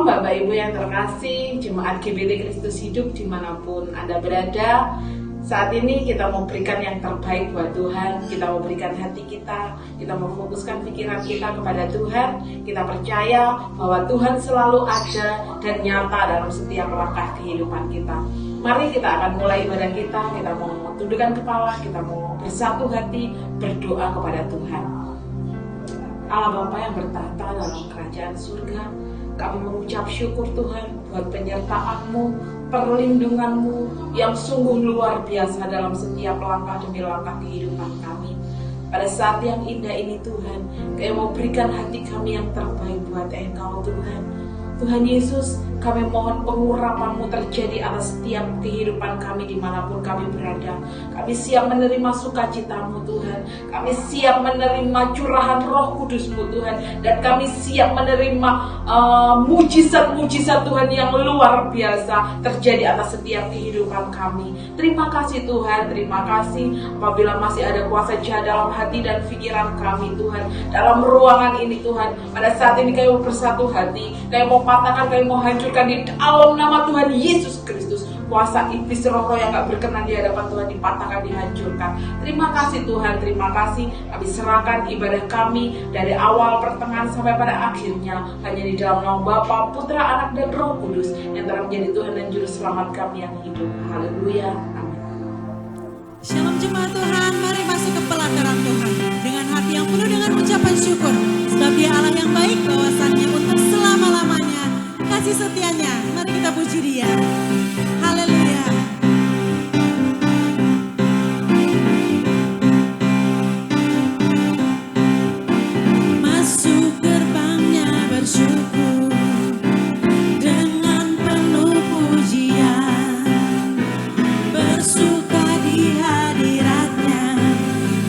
Shalom Bapak Ibu yang terkasih, Jemaat GBT Kristus Hidup dimanapun Anda berada. Saat ini kita mau berikan yang terbaik buat Tuhan. Kita mau berikan hati kita mau fokuskan pikiran kita kepada Tuhan. Kita percaya bahwa Tuhan selalu ada dan nyata dalam setiap langkah kehidupan kita. Mari kita akan mulai ibadah kita mau tundukkan kepala, kita mau bersatu hati, berdoa kepada Tuhan. Allah Bapa yang bertahta dalam kerajaan surga, kami mengucap syukur Tuhan buat penyertaan-Mu, perlindungan-Mu yang sungguh luar biasa dalam setiap langkah demi langkah kehidupan kami. Pada saat yang indah ini Tuhan, kami mau berikan hati kami yang terbaik buat Engkau Tuhan. Tuhan Yesus, kami mohon pengurapan-Mu terjadi atas setiap kehidupan kami dimanapun kami berada. Kami siap menerima sukacita-Mu Tuhan. Kami siap menerima curahan Roh Kudus-Mu Tuhan. Dan kami siap menerima mujizat-mujizat Tuhan yang luar biasa terjadi atas setiap kehidupan kami. Terima kasih Tuhan, terima kasih apabila masih ada kuasa jahat dalam hati dan pikiran kami Tuhan. Dalam ruangan ini Tuhan, pada saat ini kami mau bersatu hati, kami mau patahkan, kami mau hancurkan di dalam nama Tuhan Yesus Kristus. Kuasa iblis roh-roh yang gak berkenan di hadapan Tuhan dipatahkan, dihancurkan. Terima kasih Tuhan, terima kasih. Kami serahkan ibadah kami dari awal, pertengahan sampai pada akhirnya hanya di dalam nama Bapa, Putra, Anak dan Roh Kudus yang telah menjadi Tuhan dan Juru Selamat kami yang hidup. Haleluya, amin. Shalom jemaat Tuhan, mari masuk ke pelataran Tuhan dengan hati yang penuh dengan ucapan syukur, sebab Dia Allah yang baik, bahwasannya untuk selama-lamanya kasih setianya. Mari kita puji Dia. Haleluya. Masuk gerbangnya bersyukur dengan penuh pujian, bersuka di hadiratnya,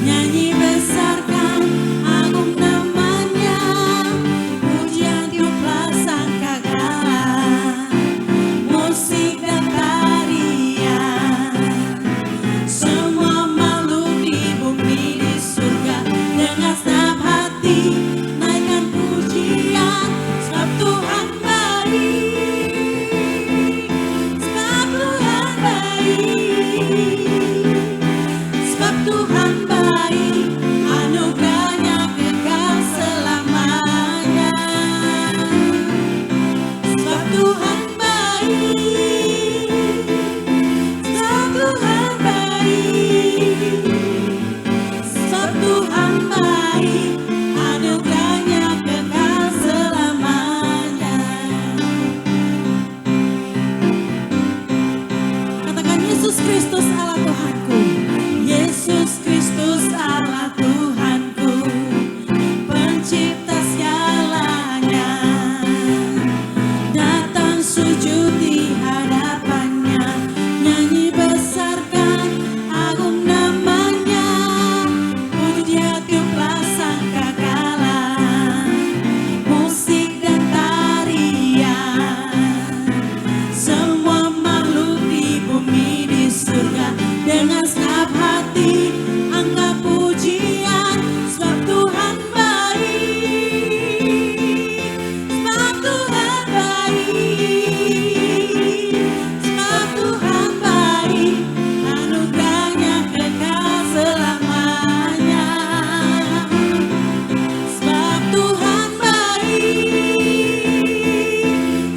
nyanyi besarkan agung namanya, pujian tiuplah sangkakala, musik dan tarian, semua makhluk di bumi di surga dengan senang hati naikkan pujian, sebab Tuhan baik, sebab Tuhan baik, sebab Tuhan baik, anugerahnya kekal selamanya, sebab Tuhan baik, sebab Tuhan baik, sebab Tuhan baik, anugerahnya kekal selamanya. Katakan Yesus Kristus Allah Tuhanku, Yesus Kristus Allah Tuhanku, pencipta segalanya, datang sujud di hadapannya, nyanyi besarkan agung namanya, pujian tiuplah sangkakala, musik dan tarian, semua makhluk di bumi di surga dengan senang hati angkat pujian, sebab Tuhan baik, sebab Tuhan baik, sebab Tuhan baik, anugerahnya kekal selamanya, sebab Tuhan baik,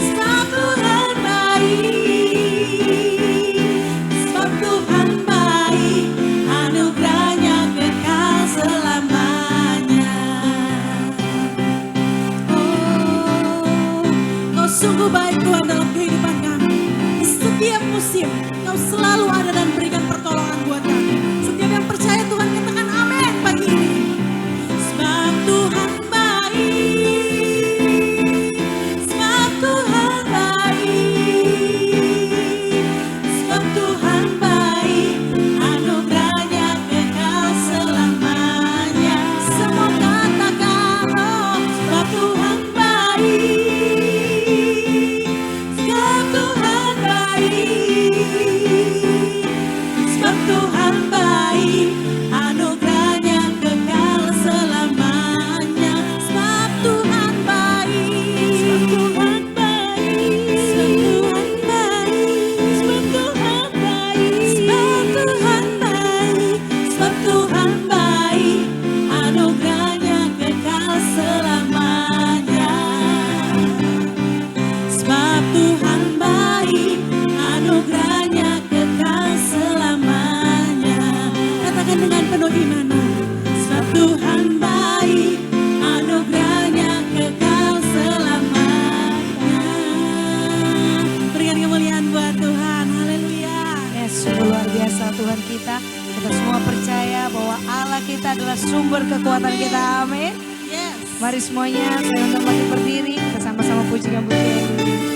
sebab Tuhan baik, sebab Tuhan baik, anugerahnya kekal selamanya. Oh, Kau sungguh baik Tuhan dalam kehidupan kami. Di setiap musim Kau selalu ada dan berikan pertolongan buat kami. Setiap yang percaya Tuhan katakan amin pagi ini. Sebab Tuhan baik, sebab Tuhan baik, sebab Tuhan baik, anugerahnya kekal selamanya. Semua katakan oh, sebab Tuhan baik, sebab Tuhan baik, sebab Tuhan baik. kehidupan kita. Kita semua percaya bahwa Allah kita adalah sumber kekuatan kita. Amin. Yes. Mari semuanya saya undang bagi berdiri. Kita sama-sama pujikan pujian ini.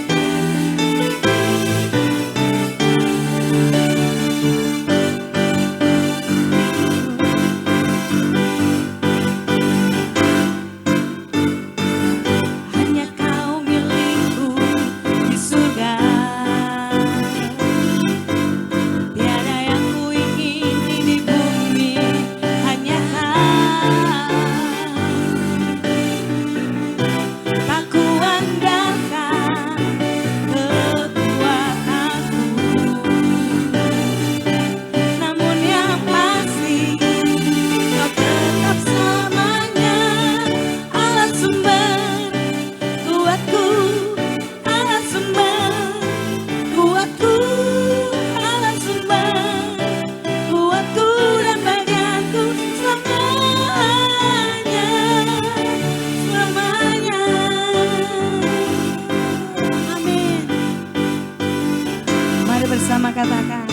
Bersama katakan,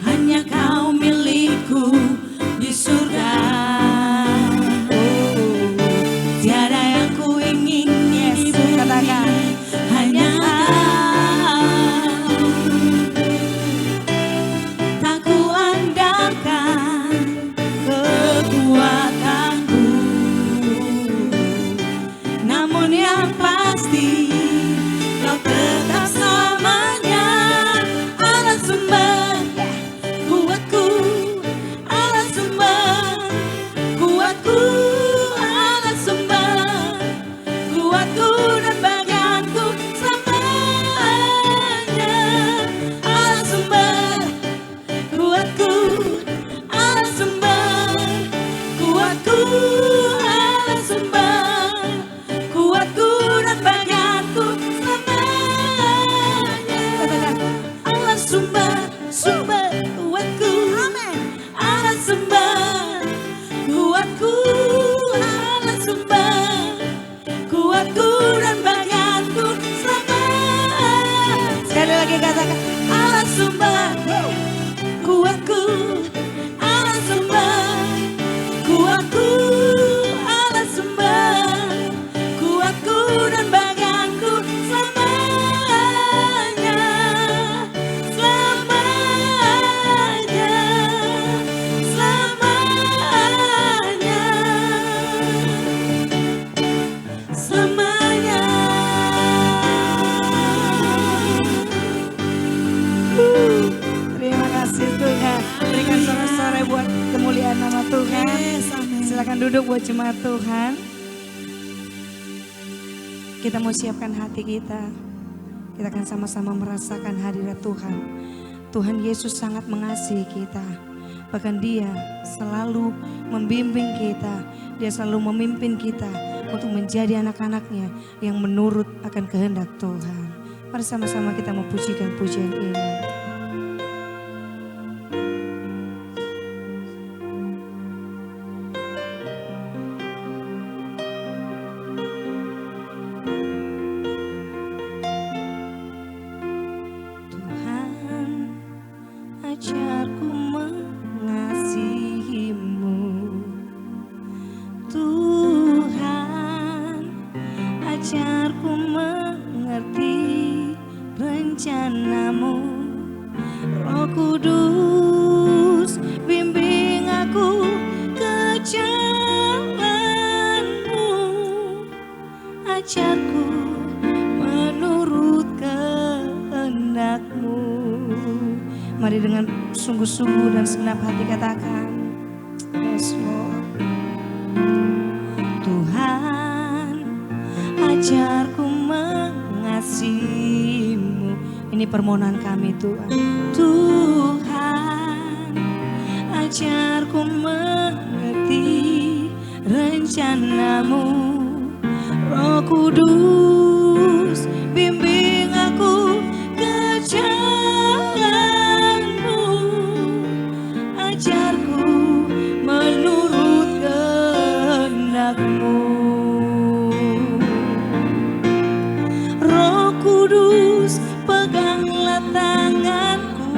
hanya kau milikku di surga. Tiada yang ku ingin di bumi. Katakan, hanya kau. Tak ku andalkan kekuatanku, namun yang pasti kau tetap selamanya. Nama Tuhan. Silakan duduk buat jemaat Tuhan. Kita mau siapkan hati kita. Kita akan sama-sama merasakan hadirat Tuhan. Tuhan Yesus sangat mengasihi kita. Bahkan Dia selalu membimbing kita. Dia selalu memimpin kita untuk menjadi anak-anaknya yang menurut akan kehendak Tuhan. Mari sama-sama kita mau pujikan pujian ini. Ajarku mengasihimu, Tuhan, ajarku mengerti rencanamu. Roh Kudus, bimbing aku ke jalanmu, ajarku menurut kehendakmu. Mari dengan sungguh-sungguh dan segenap hati katakan, yes Lord. Tuhan, ajarku mengasihimu. Ini permohonan kami Tuhan. Tuhan, ajarku mengerti rencanamu. Roh Kudus, bimbing aku ke jalanmu, ajarku menurut kehendakmu. Roh Kudus, peganglah tanganku,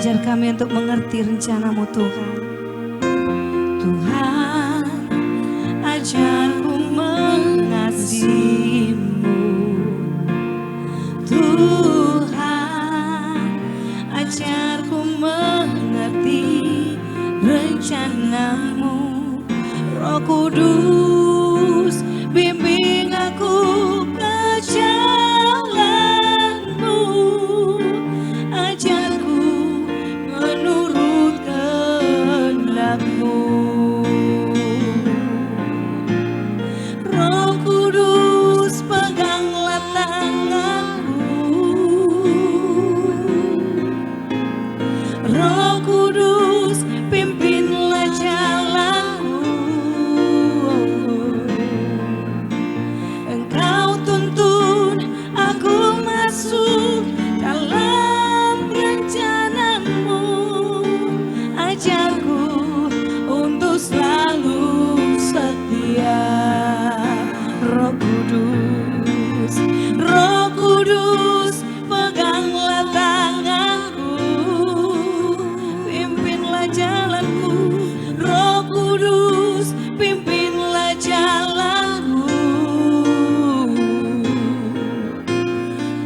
Ajar kami untuk mengerti rencana-Mu Tuhan. Tuhan, ajarku mengasihi-Mu. Tuhan, ajarku mengerti rencana-Mu. Roh Kudus, bimbing aku ke jalan-Mu. Ajarku menurut kehendak-Mu. Roh Kudus, peganglah tanganku. Roh Kudus, pimpinlah jalanku. Engkau tuntun aku masuk dalam rencana-Mu. Ajarku untuk selalu setia. Roh Kudus, Roh Kudus, peganglah tanganku. Pimpinlah jalanku. Roh Kudus, pimpinlah jalanku.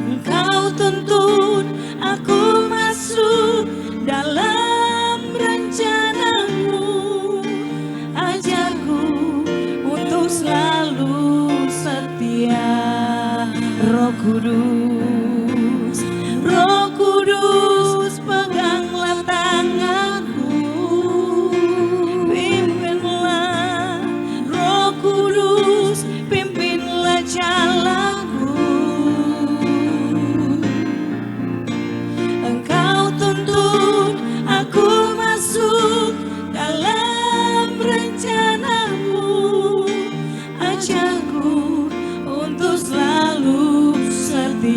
Engkau tuntun aku masuk dalam rencana-Mu. Ajarku untuk selalu setia. Roh Kudus, Roh Kudus, peganglah tanganku. Pimpinlah, Roh Kudus, pimpinlah jalanku. Engkau tuntun aku masuk dalam rencana-Mu. Ajarku untuk selalu setia.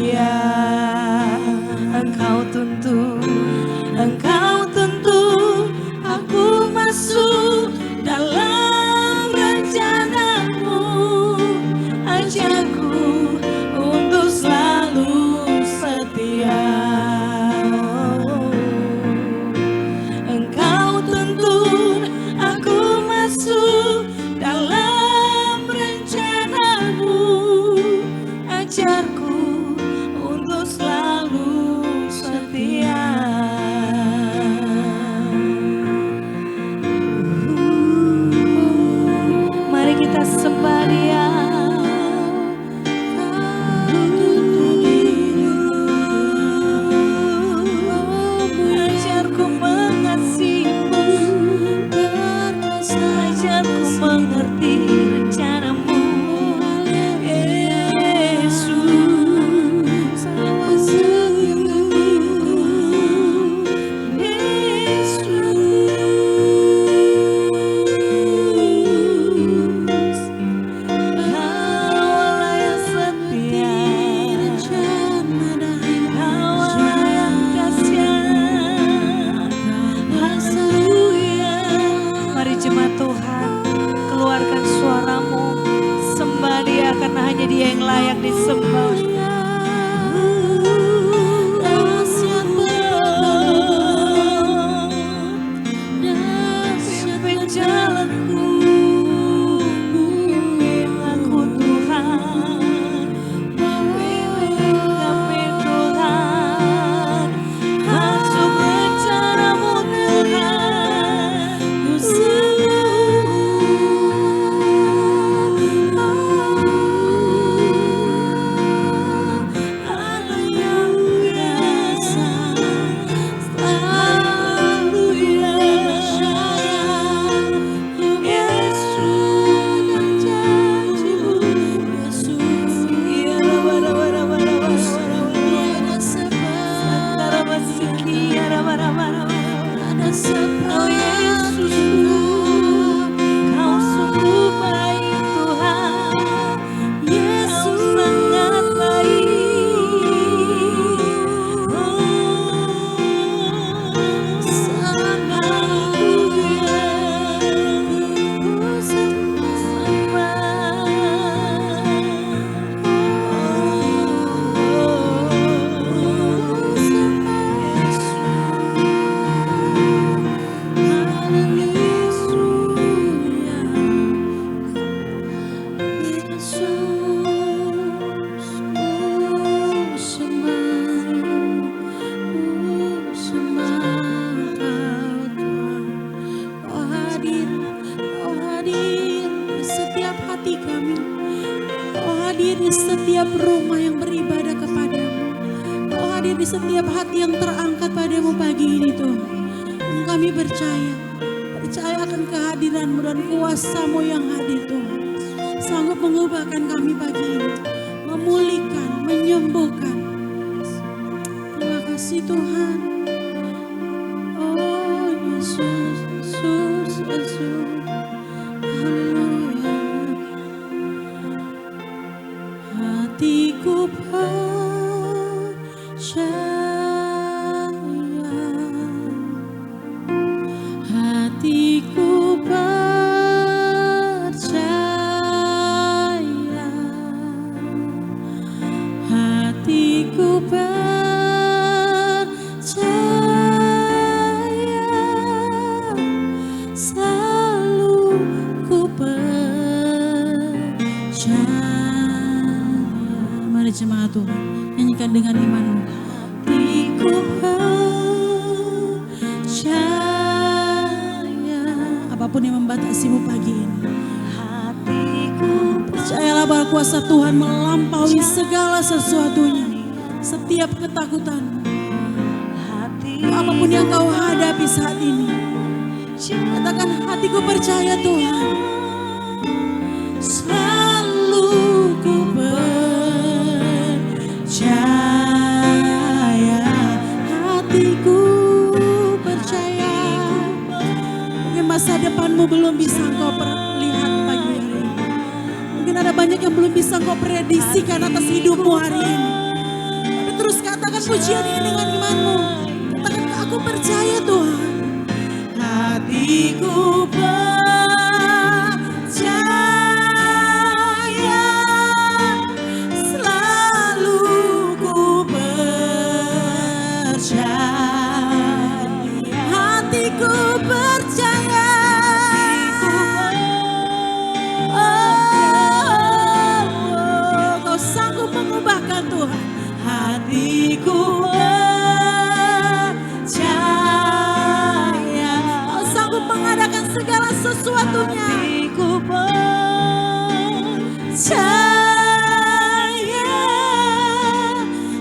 hadir di setiap hati yang terangkat padamu pagi ini Tuhan. Dan kami percaya akan kehadiran-Mu dan kuasa-Mu yang hadir Tuhan. Sanggup mengubahkan kami pagi ini, memulihkan, menyembuhkan. Terima kasih Tuhan. Oh Yesus, Yesus, Yesus. Haleluya. Hatiku percaya, hatiku percaya, hatiku percaya, selalu ku percaya. Mari jemaat Tuhan, nyanyikan dengan imanmu. Hatiku percaya, apapun yang membatasimu pagi ini, hatiku percayalah bahwa kuasa Tuhan melampaui segala sesuatunya, setiap ketakutan, apapun yang kau hadapi saat ini. Katakan, hatiku percaya Tuhan, selalu ku percaya, hatiku percaya. Mungkin masa depanmu belum bisa engkau lihat pagi hari ini. Mungkin ada banyak yang belum bisa engkau prediksikan atas hidupmu hari ini. Tapi terus katakan pujian ini dengan imanmu. Katakan, aku percaya Tuhan. Hatiku percaya, selalu ku percaya. Hatiku percaya, Kau sanggup mengubahkan Tuhan. Hatiku percaya, Kau sanggup mengadakan segala sesuatunya. Hatiku percaya,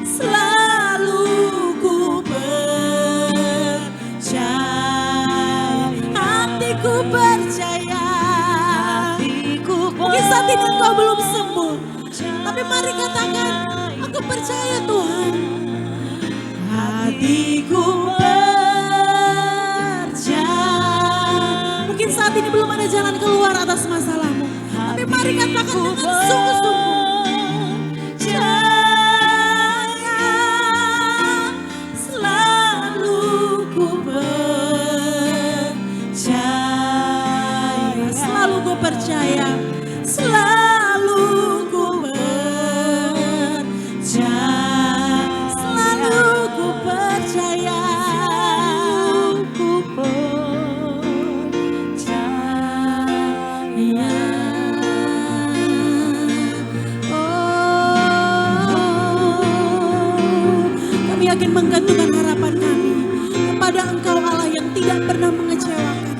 selalu ku percaya. Hatiku percaya. Mungkin saat ini engkau belum sembuh, tapi mari katakan, aku percaya Tuhan. Hatiku percaya. Mungkin saat ini belum ada jalan keluar atas masalahmu, tapi mari katakan dengan sungguh-sungguh. Selalu ku percaya, selalu ku percaya, selalu ku percaya, selalu ku percaya, ku percaya. Kami yakin menggantungkan harapan kami kepada Engkau, Allah yang tidak pernah mengecewakan,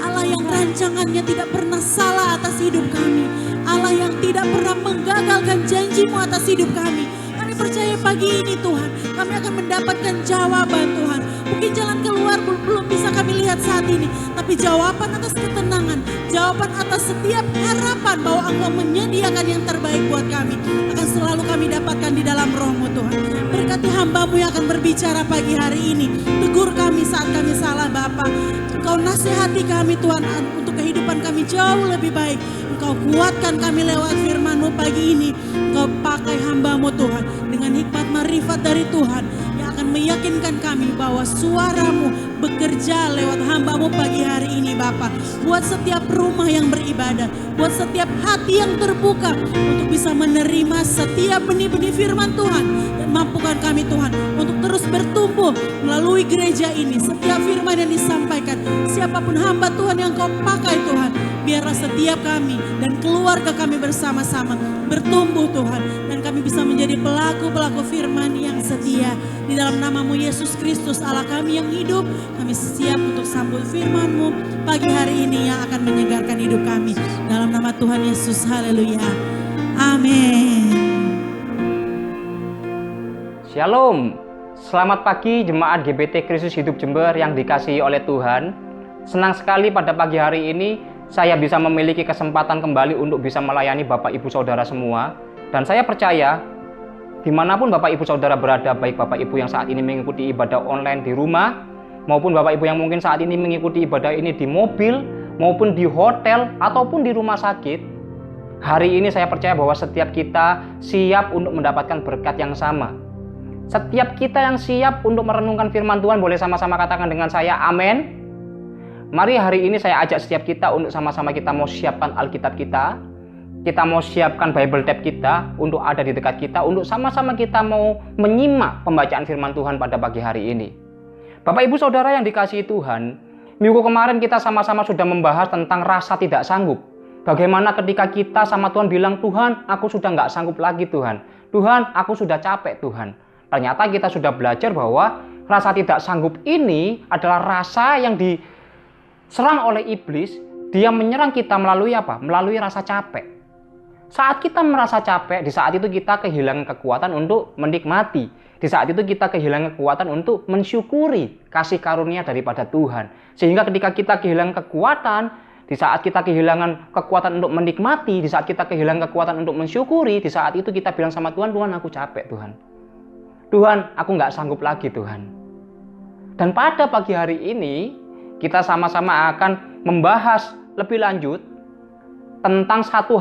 Allah yang rancangannya tidak pernah salah atas hidup kami, Allah yang tidak pernah menggagalkan janji-Mu atas hidup kami. Kami percaya pagi ini Tuhan, kami akan mendapatkan jawaban Tuhan. Mungkin jalan keluar belum bisa kami lihat saat ini, tapi jawaban atas ketenangan, jawaban atas setiap harapan bahwa Engkau menyediakan yang terbaik buat kami, akan selalu kami dapatkan di dalam Roh-Mu Tuhan. Berkati hamba-Mu yang akan berbicara pagi hari ini. Tegur kami saat kami salah Bapa. Engkau nasihati kami Tuhan untuk kehidupan kami jauh lebih baik. Engkau kuatkan kami lewat firman-Mu pagi ini. Engkau pakai hamba-Mu Tuhan dengan hikmat marifat dari Tuhan yang akan meyakinkan kami bahwa suara-Mu bekerja lewat hamba-Mu pagi hari ini Bapa. Buat setiap rumah yang beribadah, buat setiap hati yang terbuka untuk bisa menerima setiap benih-benih firman Tuhan. Dan mampukan kami Tuhan untuk terus bertumbuh melalui gereja ini. Setiap firman yang disampaikan, siapapun hamba Tuhan yang Kau pakai Tuhan, biarlah setiap kami dan keluarga kami bersama-sama bertumbuh Tuhan. Dan kami bisa menjadi pelaku-pelaku firman yang setia. Di dalam nama-Mu Yesus Kristus Allah kami yang hidup, kami siap untuk sambut firman-Mu pagi hari ini yang akan menyegarkan hidup kami. Dalam nama Tuhan Yesus, haleluya. Amin. Shalom, Selamat pagi jemaat GBT Kristus Hidup Jember yang dikasihi oleh Tuhan. Senang sekali pada pagi hari ini saya bisa memiliki kesempatan kembali untuk bisa melayani Bapak Ibu Saudara semua. Dan saya percaya dimanapun Bapak Ibu Saudara berada, baik Bapak Ibu yang saat ini mengikuti ibadah online di rumah, maupun Bapak Ibu yang mungkin saat ini mengikuti ibadah ini di mobil, maupun di hotel, ataupun di rumah sakit, hari ini saya percaya bahwa setiap kita siap untuk mendapatkan berkat yang sama. Setiap kita yang siap untuk merenungkan firman Tuhan, boleh sama-sama katakan dengan saya, amin. Mari hari ini saya ajak setiap kita untuk sama-sama kita mau siapkan Alkitab kita. Kita mau siapkan Bible tab kita untuk ada di dekat kita, untuk sama-sama kita mau menyimak pembacaan firman Tuhan pada pagi hari ini. Bapak Ibu Saudara yang dikasihi Tuhan, minggu kemarin kita sama-sama sudah membahas tentang rasa tidak sanggup. Bagaimana ketika kita sama Tuhan bilang, Tuhan aku sudah nggak sanggup lagi Tuhan. Tuhan aku sudah capek Tuhan. Ternyata kita sudah belajar bahwa rasa tidak sanggup ini adalah rasa yang diserang oleh iblis. Dia menyerang kita melalui apa? Melalui rasa capek. Saat kita merasa capek, di saat itu kita kehilangan kekuatan untuk menikmati. Di saat itu kita kehilangan kekuatan untuk mensyukuri kasih karunia daripada Tuhan. Sehingga ketika kita kehilangan kekuatan, di saat kita kehilangan kekuatan untuk menikmati, di saat kita kehilangan kekuatan untuk mensyukuri, di saat itu kita bilang sama Tuhan, Tuhan aku capek Tuhan. Tuhan, aku nggak sanggup lagi Tuhan. Dan pada pagi hari ini, kita sama-sama akan membahas lebih lanjut tentang satu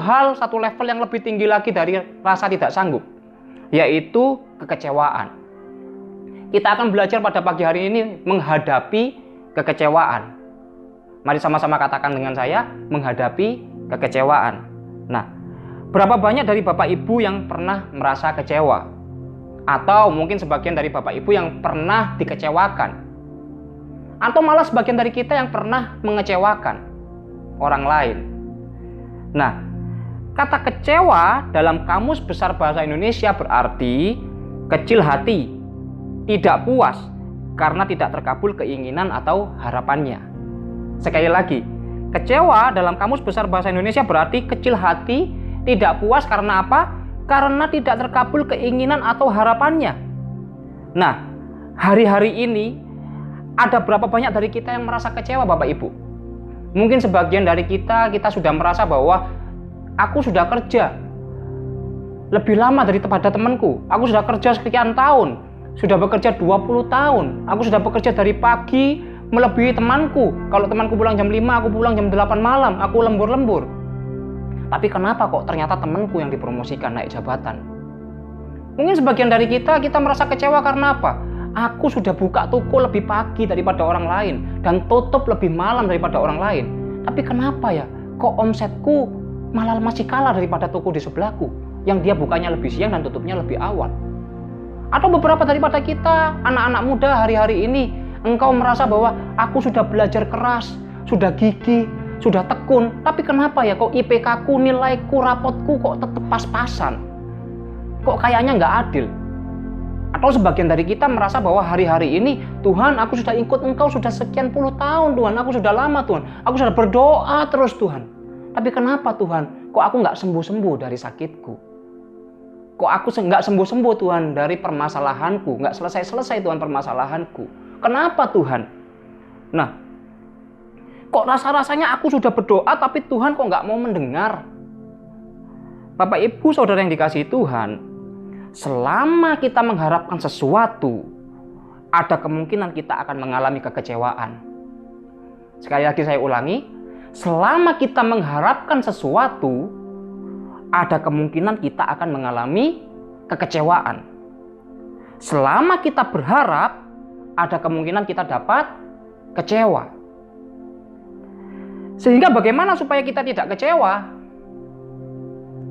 level yang lebih tinggi lagi dari rasa tidak sanggup, yaitu kekecewaan. Kita akan belajar pada pagi hari ini menghadapi kekecewaan. Mari sama-sama katakan dengan saya, menghadapi kekecewaan. Nah, berapa banyak dari Bapak Ibu yang pernah merasa kecewa? Atau mungkin sebagian dari Bapak Ibu yang pernah dikecewakan. Atau malah sebagian dari kita yang pernah mengecewakan orang lain. Nah, kata kecewa dalam Kamus Besar Bahasa Indonesia berarti kecil hati, tidak puas karena tidak terkabul keinginan atau harapannya. Sekali lagi, kecewa dalam Kamus Besar Bahasa Indonesia berarti kecil hati, tidak puas karena apa? Karena tidak terkabul keinginan atau harapannya. Nah, hari-hari ini ada berapa banyak dari kita yang merasa kecewa Bapak Ibu? Mungkin sebagian dari kita sudah merasa bahwa aku sudah kerja lebih lama daripada temanku. Aku sudah kerja sekian tahun, sudah bekerja 20 tahun. Aku sudah bekerja dari pagi melebihi temanku. Kalau temanku pulang jam 5, aku pulang jam 8 malam. Aku lembur-lembur. Tapi kenapa kok ternyata temanku yang dipromosikan naik jabatan? Mungkin sebagian dari kita merasa kecewa karena apa? Aku sudah buka toko lebih pagi daripada orang lain dan tutup lebih malam daripada orang lain. Tapi kenapa ya? Kok omsetku malah masih kalah daripada toko di sebelahku yang dia bukanya lebih siang dan tutupnya lebih awal? Atau beberapa daripada kita, anak-anak muda hari-hari ini, engkau merasa bahwa aku sudah belajar keras, sudah gigih, sudah tekun, tapi kenapa ya kok IPK-ku, nilaiku, rapotku kok tetap pas-pasan? Kok kayaknya nggak adil? Atau sebagian dari kita merasa bahwa hari-hari ini, Tuhan aku sudah ikut engkau sudah sekian puluh tahun Tuhan, aku sudah lama Tuhan, aku sudah berdoa terus Tuhan. Tapi kenapa Tuhan, kok aku nggak sembuh-sembuh dari sakitku? Kok aku nggak sembuh-sembuh Tuhan dari permasalahanku, nggak selesai-selesai Tuhan permasalahanku? Kenapa Tuhan? Nah, kok rasa-rasanya aku sudah berdoa tapi Tuhan kok nggak mau mendengar? Bapak Ibu Saudara yang dikasihi Tuhan, selama kita mengharapkan sesuatu, ada kemungkinan kita akan mengalami kekecewaan. Sekali lagi saya ulangi, selama kita mengharapkan sesuatu, ada kemungkinan kita akan mengalami kekecewaan. Selama kita berharap, ada kemungkinan kita dapat kecewa. Sehingga bagaimana supaya kita tidak kecewa?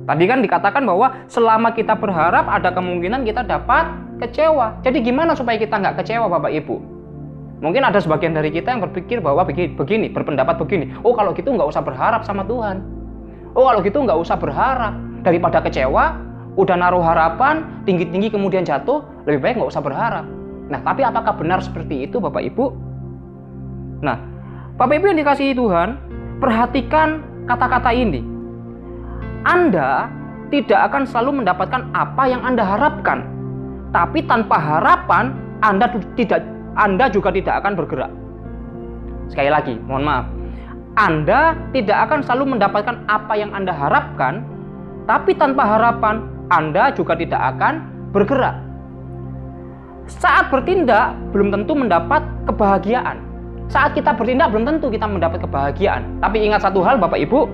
Tadi kan dikatakan bahwa selama kita berharap ada kemungkinan kita dapat kecewa. Jadi gimana supaya kita nggak kecewa Bapak Ibu? Mungkin ada sebagian dari kita yang berpikir bahwa begini, berpendapat begini. Oh kalau gitu nggak usah berharap sama Tuhan. Oh kalau gitu nggak usah berharap. Daripada kecewa, udah naruh harapan, tinggi-tinggi kemudian jatuh, lebih baik nggak usah berharap. Nah tapi apakah benar seperti itu Bapak Ibu? Nah Bapak Ibu yang dikasihi Tuhan, perhatikan kata-kata ini. Anda tidak akan selalu mendapatkan apa yang Anda harapkan. Tapi tanpa harapan, Anda juga tidak akan bergerak. Sekali lagi, mohon maaf. Anda tidak akan selalu mendapatkan apa yang Anda harapkan, tapi tanpa harapan Anda juga tidak akan bergerak. Saat bertindak belum tentu mendapat kebahagiaan. Saat kita bertindak belum tentu kita mendapat kebahagiaan. Tapi ingat satu hal Bapak Ibu,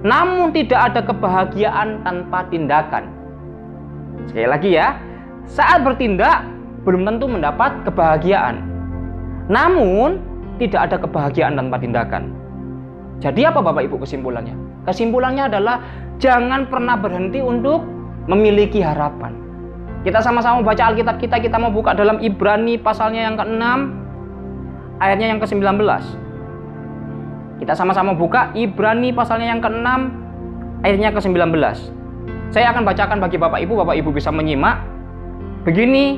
namun tidak ada kebahagiaan tanpa tindakan. Sekali lagi ya, saat bertindak belum tentu mendapat kebahagiaan. Namun tidak ada kebahagiaan tanpa tindakan. Jadi apa Bapak Ibu kesimpulannya? Kesimpulannya adalah jangan pernah berhenti untuk memiliki harapan. Kita sama-sama baca Alkitab kita mau buka dalam Ibrani pasalnya yang ke-6, ayatnya yang ke-19. Kita sama-sama buka Ibrani pasalnya yang ke-6, ayatnya ke-19. Saya akan bacakan bagi Bapak Ibu bisa menyimak. Begini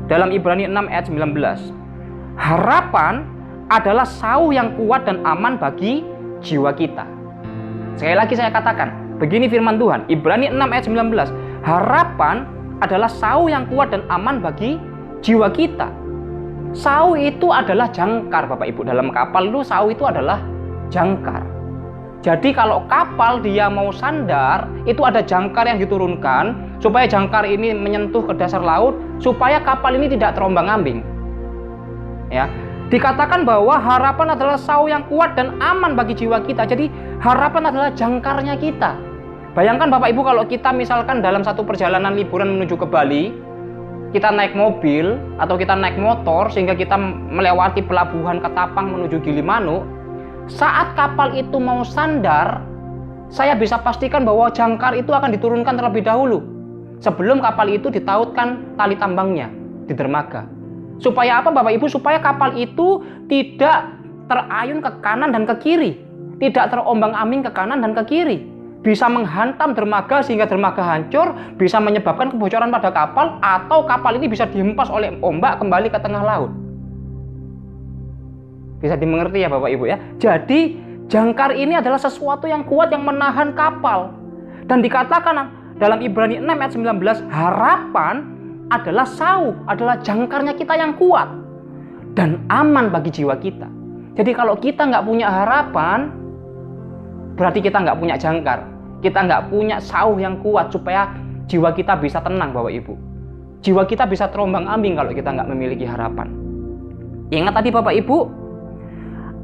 dalam Ibrani 6 ayat 19. Harapan adalah sauh yang kuat dan aman bagi jiwa kita. Sekali lagi saya katakan, begini firman Tuhan, Ibrani 6 ayat 19. Harapan adalah sauh yang kuat dan aman bagi jiwa kita. Sauh itu adalah jangkar Bapak Ibu. Dalam kapal itu sauh itu adalah jangkar. Jadi kalau kapal dia mau sandar, itu ada jangkar yang diturunkan supaya jangkar ini menyentuh ke dasar laut, supaya kapal ini tidak terombang-ambing. Ya, dikatakan bahwa harapan adalah sauh yang kuat dan aman bagi jiwa kita. Jadi harapan adalah jangkarnya kita. Bayangkan Bapak Ibu kalau kita misalkan dalam satu perjalanan liburan menuju ke Bali, kita naik mobil atau kita naik motor sehingga kita melewati pelabuhan Ketapang menuju Gilimanuk. Saat kapal itu mau sandar, saya bisa pastikan bahwa jangkar itu akan diturunkan terlebih dahulu sebelum kapal itu ditautkan tali tambangnya di dermaga. Supaya apa Bapak Ibu? Supaya kapal itu tidak terayun ke kanan dan ke kiri, tidak terombang-ambing ke kanan dan ke kiri, bisa menghantam dermaga sehingga dermaga hancur, bisa menyebabkan kebocoran pada kapal, atau kapal ini bisa dihempas oleh ombak kembali ke tengah laut. Bisa dimengerti ya Bapak Ibu ya. Jadi jangkar ini adalah sesuatu yang kuat yang menahan kapal. Dan dikatakan dalam Ibrani 6 ayat 19, harapan adalah sauh, adalah jangkarnya kita yang kuat dan aman bagi jiwa kita. Jadi kalau kita nggak punya harapan, berarti kita nggak punya jangkar. Kita nggak punya sauh yang kuat supaya jiwa kita bisa tenang Bapak Ibu. Jiwa kita bisa terombang-ambing kalau kita nggak memiliki harapan. Ingat tadi Bapak Ibu,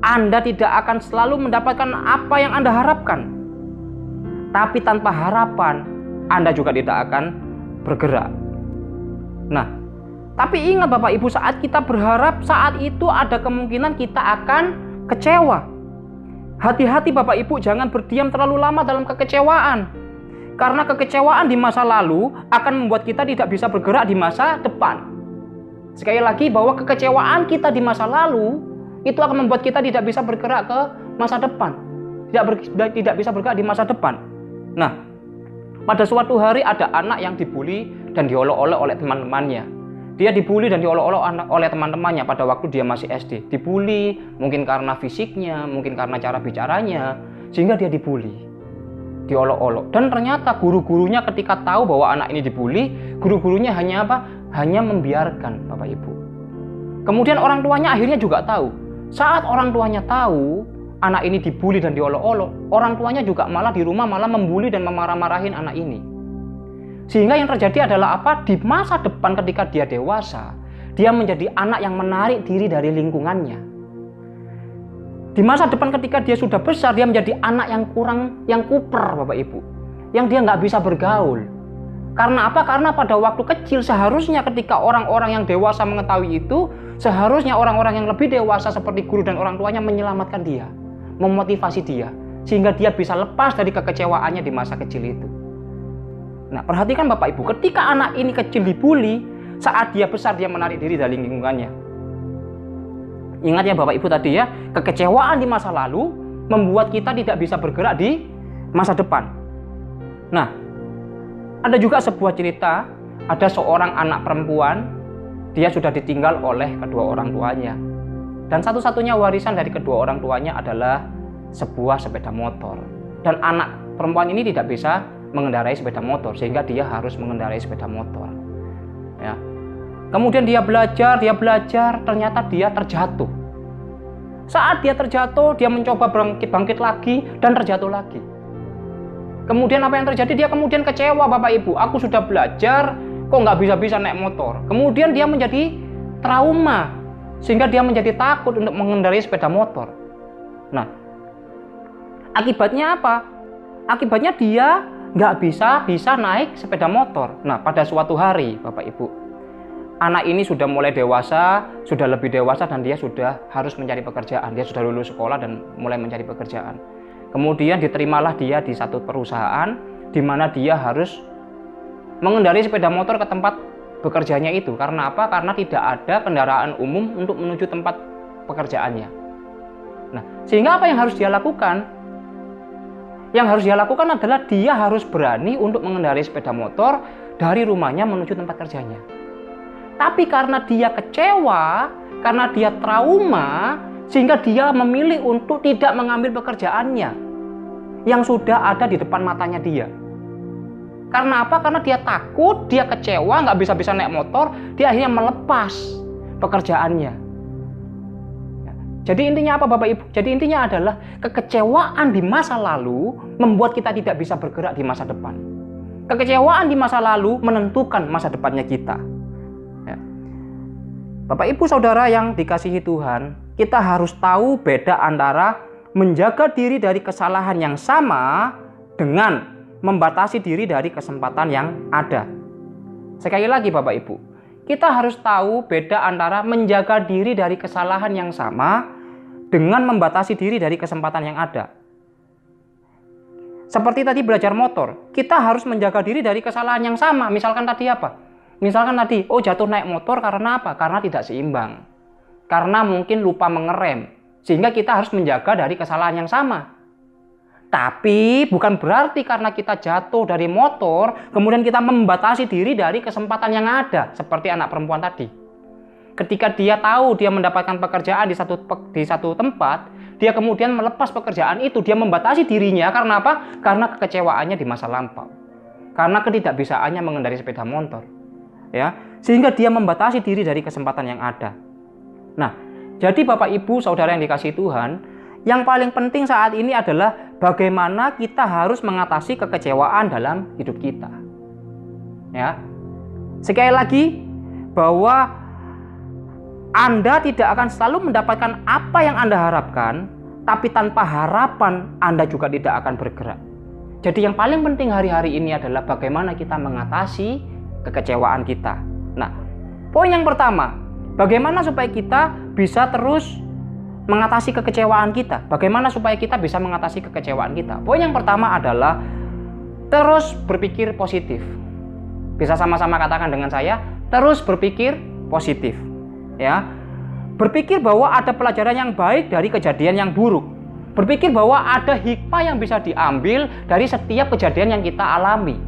Anda tidak akan selalu mendapatkan apa yang Anda harapkan. Tapi tanpa harapan, Anda juga tidak akan bergerak. Nah, tapi ingat Bapak Ibu, saat kita berharap, saat itu ada kemungkinan kita akan kecewa. Hati-hati Bapak Ibu, jangan berdiam terlalu lama dalam kekecewaan. Karena kekecewaan di masa lalu akan membuat kita tidak bisa bergerak di masa depan. Sekali lagi, bahwa kekecewaan kita di masa lalu itu akan membuat kita tidak bisa bergerak ke masa depan. Tidak bisa bergerak di masa depan. Nah, pada suatu hari ada anak yang dibully dan diolok-olok oleh teman-temannya. Dia dibully dan diolok-olok oleh teman-temannya pada waktu dia masih SD. Dibully mungkin karena fisiknya, mungkin karena cara bicaranya, sehingga dia dibully, diolok-olok. Dan ternyata guru-gurunya ketika tahu bahwa anak ini dibully, guru-gurunya hanya apa? Hanya membiarkan Bapak Ibu. Kemudian orang tuanya akhirnya juga tahu. Saat orang tuanya tahu anak ini dibully dan diolok-olok, orang tuanya juga malah di rumah malah membuli dan memarah-marahin anak ini. Sehingga yang terjadi adalah apa? Di masa depan ketika dia dewasa, dia menjadi anak yang menarik diri dari lingkungannya. Di masa depan ketika dia sudah besar, dia menjadi anak yang kuper Bapak Ibu. Yang dia nggak bisa bergaul. Karena apa? Karena pada waktu kecil seharusnya ketika orang-orang yang dewasa mengetahui itu, seharusnya orang-orang yang lebih dewasa seperti guru dan orang tuanya menyelamatkan dia, memotivasi dia, sehingga dia bisa lepas dari kekecewaannya di masa kecil itu. Nah, perhatikan Bapak Ibu, ketika anak ini kecil dibully, saat dia besar dia menarik diri dari lingkungannya. Ingat ya Bapak Ibu tadi ya, kekecewaan di masa lalu membuat kita tidak bisa bergerak di masa depan. Nah, ada juga sebuah cerita, ada seorang anak perempuan, dia sudah ditinggal oleh kedua orang tuanya. Dan satu-satunya warisan dari kedua orang tuanya adalah sebuah sepeda motor. Dan anak perempuan ini tidak bisa mengendarai sepeda motor, sehingga dia harus mengendarai sepeda motor. Ya. Kemudian dia belajar, ternyata dia terjatuh. Saat dia terjatuh, dia mencoba bangkit lagi dan terjatuh lagi. Kemudian apa yang terjadi? Dia kemudian kecewa, Bapak Ibu. Aku sudah belajar, kok nggak bisa-bisa naik motor. Kemudian dia menjadi trauma, sehingga dia menjadi takut untuk mengendarai sepeda motor. Nah, akibatnya apa? Akibatnya dia nggak bisa naik sepeda motor. Nah, pada suatu hari, Bapak Ibu, anak ini sudah mulai dewasa, sudah lebih dewasa, dan dia sudah harus mencari pekerjaan. Dia sudah lulus sekolah dan mulai mencari pekerjaan. Kemudian diterimalah dia di satu perusahaan, di mana dia harus mengendarai sepeda motor ke tempat bekerjanya itu. Karena apa? Karena tidak ada kendaraan umum untuk menuju tempat pekerjaannya. Nah, sehingga apa yang harus dia lakukan? Yang harus dia lakukan adalah dia harus berani untuk mengendarai sepeda motor dari rumahnya menuju tempat kerjanya. Tapi karena dia kecewa, karena dia trauma, sehingga dia memilih untuk tidak mengambil pekerjaannya yang sudah ada di depan matanya dia. Karena apa? Karena dia takut, dia kecewa, nggak bisa naik motor, dia akhirnya melepas pekerjaannya. Jadi intinya apa, Bapak Ibu? Jadi intinya adalah kekecewaan di masa lalu membuat kita tidak bisa bergerak di masa depan. Kekecewaan di masa lalu menentukan masa depannya kita. Ya. Bapak Ibu Saudara yang dikasihi Tuhan, kita harus tahu beda antara menjaga diri dari kesalahan yang sama dengan membatasi diri dari kesempatan yang ada. Sekali lagi Bapak Ibu, kita harus tahu beda antara menjaga diri dari kesalahan yang sama dengan membatasi diri dari kesempatan yang ada. Seperti tadi belajar motor, kita harus menjaga diri dari kesalahan yang sama. Misalkan tadi apa? Misalkan tadi, jatuh naik motor karena apa? Karena tidak seimbang. Karena mungkin lupa mengerem. Sehingga kita harus menjaga dari kesalahan yang sama. Tapi bukan berarti karena kita jatuh dari motor, kemudian kita membatasi diri dari kesempatan yang ada. Seperti anak perempuan tadi. Ketika dia tahu dia mendapatkan pekerjaan di satu tempat, dia kemudian melepas pekerjaan itu, dia membatasi dirinya karena apa? Karena kekecewaannya di masa lampau. Karena ketidakbisaannya mengendarai sepeda motor. Ya, sehingga dia membatasi diri dari kesempatan yang ada. Nah, jadi Bapak Ibu Saudara yang dikasihi Tuhan, yang paling penting saat ini adalah bagaimana kita harus mengatasi kekecewaan dalam hidup kita. Ya. Sekali lagi bahwa Anda tidak akan selalu mendapatkan apa yang Anda harapkan, tapi tanpa harapan Anda juga tidak akan bergerak. Jadi yang paling penting hari-hari ini adalah bagaimana kita mengatasi kekecewaan kita. Nah, poin yang pertama, bagaimana supaya kita bisa terus mengatasi kekecewaan kita? Bagaimana supaya kita bisa mengatasi kekecewaan kita? Poin yang pertama adalah terus berpikir positif. Bisa sama-sama katakan dengan saya, terus berpikir positif. Ya, berpikir bahwa ada pelajaran yang baik dari kejadian yang buruk. Berpikir bahwa ada hikmah yang bisa diambil dari setiap kejadian yang kita alami.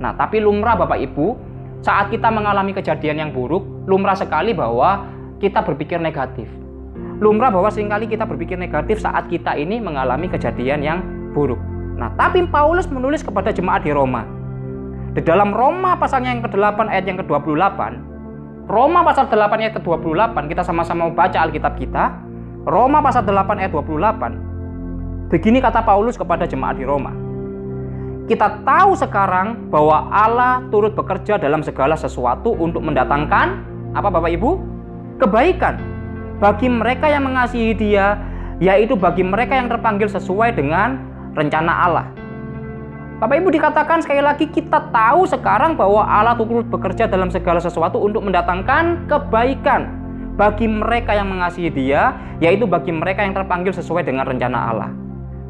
Nah, tapi lumrah Bapak Ibu, saat kita mengalami kejadian yang buruk, lumrah sekali bahwa kita berpikir negatif. Lumrah bahwa seringkali kita berpikir negatif saat kita ini mengalami kejadian yang buruk. Nah, tapi Paulus menulis kepada jemaat di Roma. Di dalam Roma pasalnya yang ke-8 ayat yang ke-28, Roma pasal 8 ayat ke-28, kita sama-sama baca Alkitab kita. Roma pasal 8 ayat 28. Begini kata Paulus kepada jemaat di Roma. Kita tahu sekarang bahwa Allah turut bekerja dalam segala sesuatu untuk mendatangkan apa Bapak Ibu? Kebaikan bagi mereka yang mengasihi Dia, yaitu bagi mereka yang terpanggil sesuai dengan rencana Allah. Bapak Ibu dikatakan sekali lagi, kita tahu sekarang bahwa Allah turut bekerja dalam segala sesuatu untuk mendatangkan kebaikan bagi mereka yang mengasihi Dia, yaitu bagi mereka yang terpanggil sesuai dengan rencana Allah.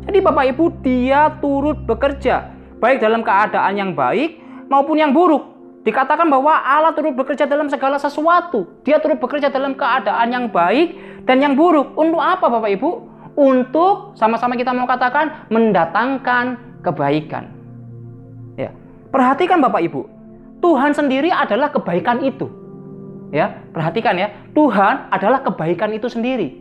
Jadi Bapak Ibu, Dia turut bekerja baik dalam keadaan yang baik maupun yang buruk. Dikatakan bahwa Allah turut bekerja dalam segala sesuatu. Dia turut bekerja dalam keadaan yang baik dan yang buruk. Untuk apa Bapak Ibu? Untuk sama-sama kita mau katakan mendatangkan kebaikan. Ya, perhatikan Bapak Ibu, Tuhan sendiri adalah kebaikan itu. Ya, perhatikan ya, Tuhan adalah kebaikan itu sendiri.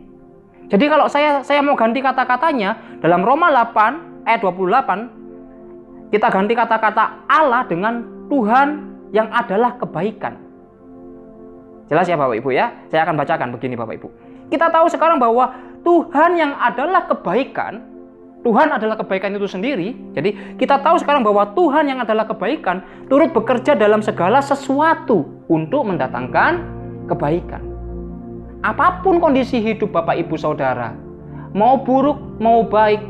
Jadi kalau saya mau ganti kata-katanya dalam Roma 8 ayat 28, kita ganti kata-kata Allah dengan Tuhan yang adalah kebaikan. Jelas ya Bapak Ibu ya? Saya akan bacakan begini Bapak Ibu. Kita tahu sekarang bahwa Tuhan yang adalah kebaikan, Tuhan adalah kebaikan itu sendiri. Jadi kita tahu sekarang bahwa Tuhan yang adalah kebaikan turut bekerja dalam segala sesuatu untuk mendatangkan kebaikan. Apapun kondisi hidup Bapak Ibu Saudara, mau buruk, mau baik,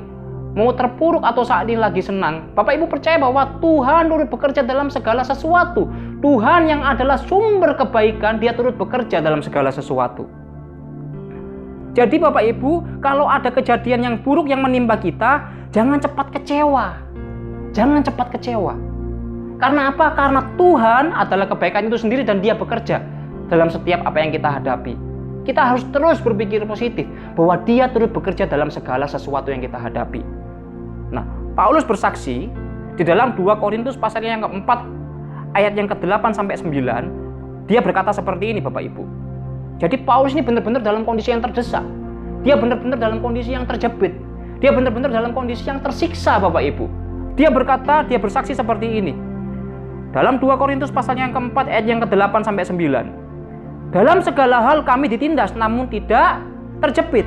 mau terpuruk atau saat ini lagi senang, Bapak Ibu percaya bahwa Tuhan turut bekerja dalam segala sesuatu. Tuhan yang adalah sumber kebaikan, Dia turut bekerja dalam segala sesuatu. Jadi Bapak Ibu, kalau ada kejadian yang buruk yang menimpa kita, jangan cepat kecewa. Jangan cepat kecewa. Karena apa? Karena Tuhan adalah kebaikan itu sendiri dan Dia bekerja dalam setiap apa yang kita hadapi. Kita harus terus berpikir positif bahwa Dia turut bekerja dalam segala sesuatu yang kita hadapi. Nah, Paulus bersaksi di dalam 2 Korintus pasal yang keempat ayat yang ke-8 sampai 9, dia berkata seperti ini Bapak Ibu. Jadi Paulus ini benar-benar dalam kondisi yang terdesak. Dia benar-benar dalam kondisi yang terjepit. Dia benar-benar dalam kondisi yang tersiksa Bapak Ibu. Dia berkata, dia bersaksi seperti ini. Dalam 2 Korintus pasal yang keempat ayat yang ke-8 sampai 9. Dalam segala hal kami ditindas namun tidak terjepit.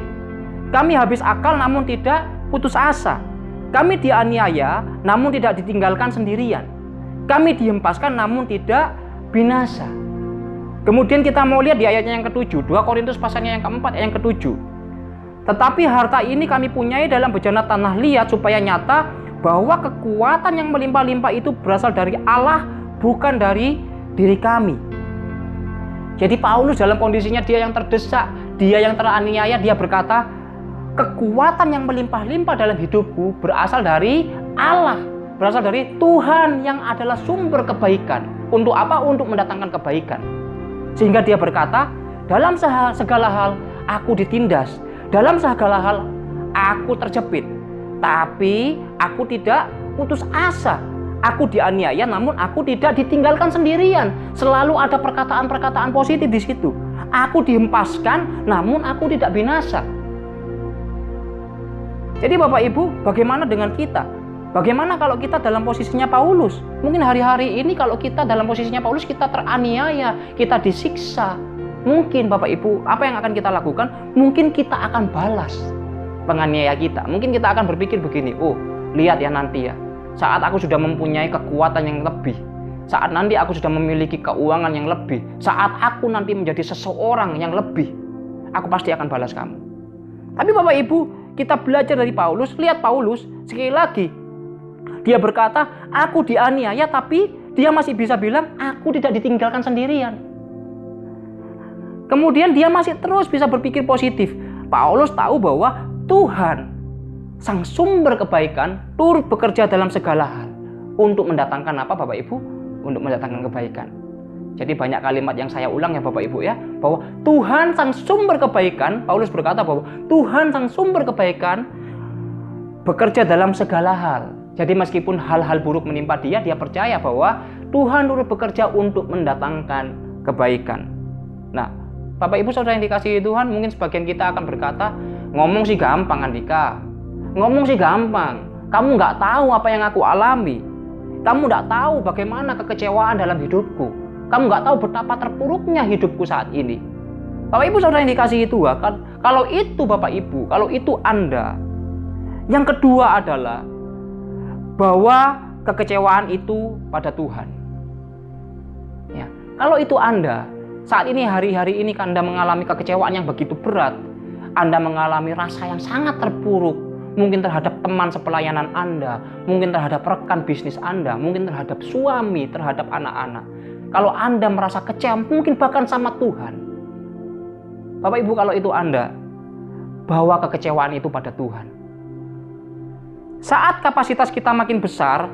Kami habis akal namun tidak putus asa. Kami dianiaya namun tidak ditinggalkan sendirian. Kami dihempaskan namun tidak binasa. Kemudian kita mau lihat di ayatnya yang ke-7, 2 Korintus pasalnya yang ke-4 ayat yang ke-7. Tetapi harta ini kami punyai dalam bejana tanah liat supaya nyata bahwa kekuatan yang melimpah-limpah itu berasal dari Allah, bukan dari diri kami. Jadi Paulus dalam kondisinya dia yang terdesak, dia yang teraniaya, dia berkata, kekuatan yang melimpah-limpah dalam hidupku berasal dari Allah, berasal dari Tuhan yang adalah sumber kebaikan. Untuk apa? Untuk mendatangkan kebaikan. Sehingga dia berkata, dalam segala hal aku ditindas, dalam segala hal aku terjepit, tapi aku tidak putus asa. Aku dianiaya namun aku tidak ditinggalkan sendirian. Selalu ada perkataan-perkataan positif di situ. Aku dihempaskan namun aku tidak binasa. Jadi Bapak Ibu, bagaimana dengan kita? Bagaimana kalau kita dalam posisinya Paulus? Mungkin hari-hari ini kalau kita dalam posisinya Paulus, kita teraniaya, kita disiksa. Mungkin Bapak Ibu, apa yang akan kita lakukan? Mungkin kita akan balas penganiaya kita. Mungkin kita akan berpikir begini, oh lihat ya nanti ya, saat aku sudah mempunyai kekuatan yang lebih, saat nanti aku sudah memiliki keuangan yang lebih, saat aku nanti menjadi seseorang yang lebih, aku pasti akan balas kamu. Tapi Bapak Ibu, kita belajar dari Paulus. Lihat Paulus, sekali lagi dia berkata, aku dianiaya, tapi dia masih bisa bilang, aku tidak ditinggalkan sendirian. Kemudian dia masih terus bisa berpikir positif. Paulus tahu bahwa Tuhan, sang sumber kebaikan, turut bekerja dalam segala hal untuk mendatangkan apa Bapak Ibu? Untuk mendatangkan kebaikan. Jadi banyak kalimat yang saya ulang ya Bapak Ibu ya, bahwa Tuhan sang sumber kebaikan. Paulus berkata bahwa Tuhan sang sumber kebaikan bekerja dalam segala hal. Jadi meskipun hal-hal buruk menimpa dia, dia percaya bahwa Tuhan turut bekerja untuk mendatangkan kebaikan. Nah, Bapak Ibu Saudara yang dikasihi Tuhan, mungkin sebagian kita akan berkata, ngomong sih gampang Andika, ngomong sih gampang, kamu nggak tahu apa yang aku alami, kamu nggak tahu bagaimana kekecewaan dalam hidupku, kamu nggak tahu betapa terpuruknya hidupku saat ini. Bapak Ibu Saudara yang dikasihi Tuhan, kalau itu Bapak Ibu, kalau itu Anda, yang kedua adalah bahwa kekecewaan itu pada Tuhan. Ya, kalau itu Anda, saat ini hari-hari ini Anda mengalami kekecewaan yang begitu berat, Anda mengalami rasa yang sangat terpuruk, mungkin terhadap teman sepelayanan Anda, mungkin terhadap rekan bisnis Anda, mungkin terhadap suami, terhadap anak-anak. Kalau Anda merasa kecewa, mungkin bahkan sama Tuhan. Bapak Ibu, kalau itu Anda, bawa kekecewaan itu pada Tuhan. Saat kapasitas kita makin besar,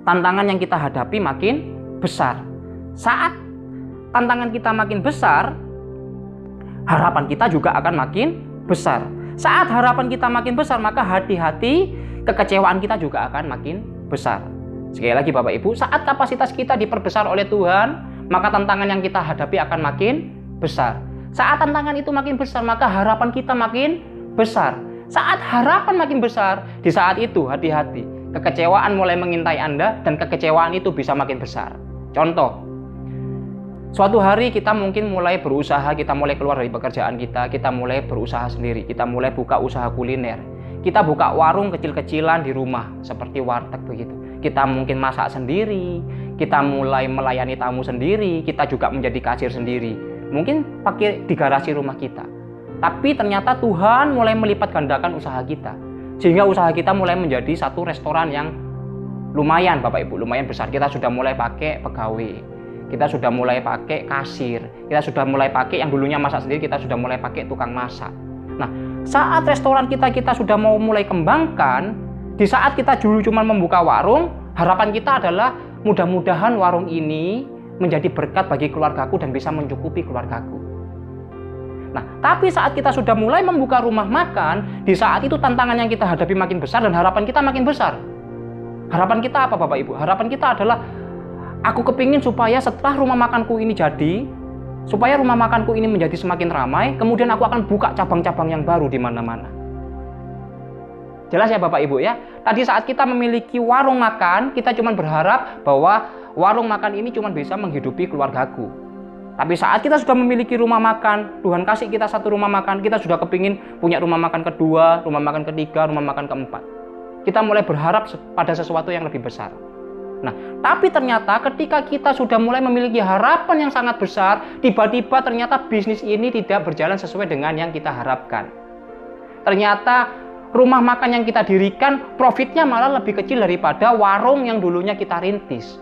tantangan yang kita hadapi makin besar. Saat tantangan kita makin besar, harapan kita juga akan makin besar. Saat harapan kita makin besar, maka hati-hati kekecewaan kita juga akan makin besar. Sekali lagi Bapak Ibu, saat kapasitas kita diperbesar oleh Tuhan, maka tantangan yang kita hadapi akan makin besar. Saat tantangan itu makin besar, maka harapan kita makin besar. Saat harapan makin besar, di saat itu hati-hati, kekecewaan mulai mengintai Anda dan kekecewaan itu bisa makin besar. Contoh, Suatu hari kita mungkin mulai berusaha, kita mulai keluar dari pekerjaan kita mulai berusaha sendiri, kita mulai buka usaha kuliner. Kita buka warung kecil-kecilan di rumah, seperti warteg begitu. Kita mungkin masak sendiri, kita mulai melayani tamu sendiri, kita juga menjadi kasir sendiri. Mungkin pakai di garasi rumah kita. Tapi ternyata Tuhan mulai melipat gandakan usaha kita. Sehingga usaha kita mulai menjadi satu restoran yang lumayan Bapak Ibu, lumayan besar. Kita sudah mulai pakai pegawai, kita sudah mulai pakai kasir, kita sudah mulai pakai yang dulunya masak sendiri, kita sudah mulai pakai tukang masak. Nah, saat restoran kita sudah mau mulai kembangkan, di saat kita dulu cuma membuka warung, harapan kita adalah mudah-mudahan warung ini menjadi berkat bagi keluargaku dan bisa mencukupi keluargaku. Nah, tapi saat kita sudah mulai membuka rumah makan, di saat itu tantangan yang kita hadapi makin besar dan harapan kita makin besar. Harapan kita apa Bapak Ibu? Harapan kita adalah aku kepingin supaya setelah rumah makanku ini jadi, supaya rumah makanku ini menjadi semakin ramai, kemudian aku akan buka cabang-cabang yang baru di mana-mana. Jelas ya Bapak Ibu ya? Tadi saat kita memiliki warung makan, kita cuma berharap bahwa warung makan ini cuma bisa menghidupi keluargaku. Tapi saat kita sudah memiliki rumah makan, Tuhan kasih kita satu rumah makan, kita sudah kepingin punya rumah makan kedua, rumah makan ketiga, rumah makan keempat. Kita mulai berharap pada sesuatu yang lebih besar. Nah, tapi ternyata ketika kita sudah mulai memiliki harapan yang sangat besar, tiba-tiba ternyata bisnis ini tidak berjalan sesuai dengan yang kita harapkan. Ternyata rumah makan yang kita dirikan, profitnya malah lebih kecil daripada warung yang dulunya kita rintis.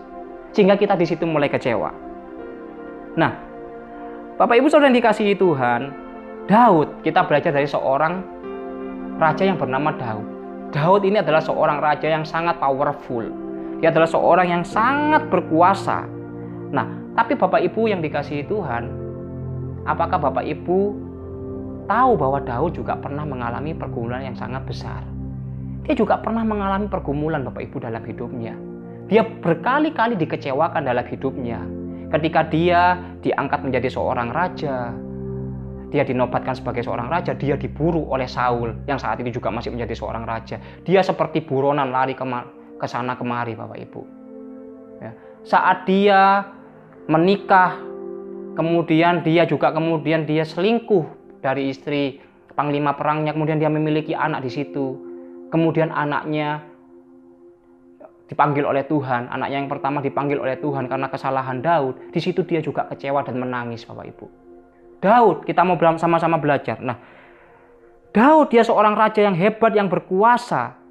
Sehingga kita di situ mulai kecewa. Nah, Bapak Ibu Saudara yang dikasihi Tuhan, Daud, kita belajar dari seorang raja yang bernama Daud. Daud ini adalah seorang raja yang sangat powerful. Dia adalah seorang yang sangat berkuasa. Nah, tapi Bapak Ibu yang dikasihi Tuhan, apakah Bapak Ibu tahu bahwa Daud juga pernah mengalami pergumulan yang sangat besar? Dia juga pernah mengalami pergumulan Bapak Ibu dalam hidupnya. Dia berkali-kali dikecewakan dalam hidupnya. Ketika dia diangkat menjadi seorang raja, dia dinobatkan sebagai seorang raja, dia diburu oleh Saul yang saat itu juga masih menjadi seorang raja. Dia seperti buronan lari ke sana kemari Bapak Ibu. Ya. Saat dia menikah, kemudian dia selingkuh dari istri panglima perangnya, kemudian dia memiliki anak di situ. Kemudian anaknya dipanggil oleh Tuhan, anaknya yang pertama dipanggil oleh Tuhan karena kesalahan Daud. Di situ dia juga kecewa dan menangis Bapak Ibu. Daud, kita mau sama-sama belajar. Nah, Daud dia seorang raja yang hebat, yang berkuasa.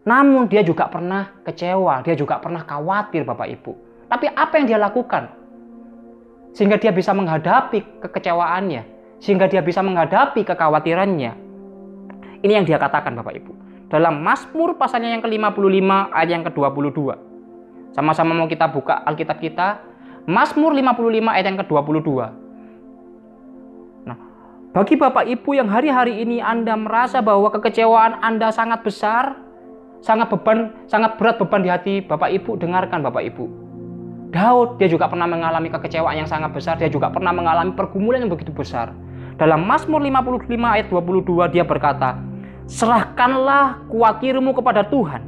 Namun dia juga pernah kecewa, dia juga pernah khawatir Bapak Ibu. Tapi apa yang dia lakukan? Sehingga dia bisa menghadapi kekecewaannya, sehingga dia bisa menghadapi kekhawatirannya. Ini yang dia katakan Bapak Ibu. Dalam Mazmur pasalnya yang ke-55 ayat yang ke-22. Sama-sama mau kita buka Alkitab kita. Mazmur 55 ayat yang ke-22. Nah, bagi Bapak Ibu yang hari-hari ini Anda merasa bahwa kekecewaan Anda sangat besar, sangat berat beban di hati Bapak Ibu, dengarkan Bapak Ibu. Daud, dia juga pernah mengalami kekecewaan yang sangat besar, dia juga pernah mengalami pergumulan yang begitu besar. Dalam Mazmur 55 ayat 22 dia berkata, serahkanlah khawatirmu kepada Tuhan,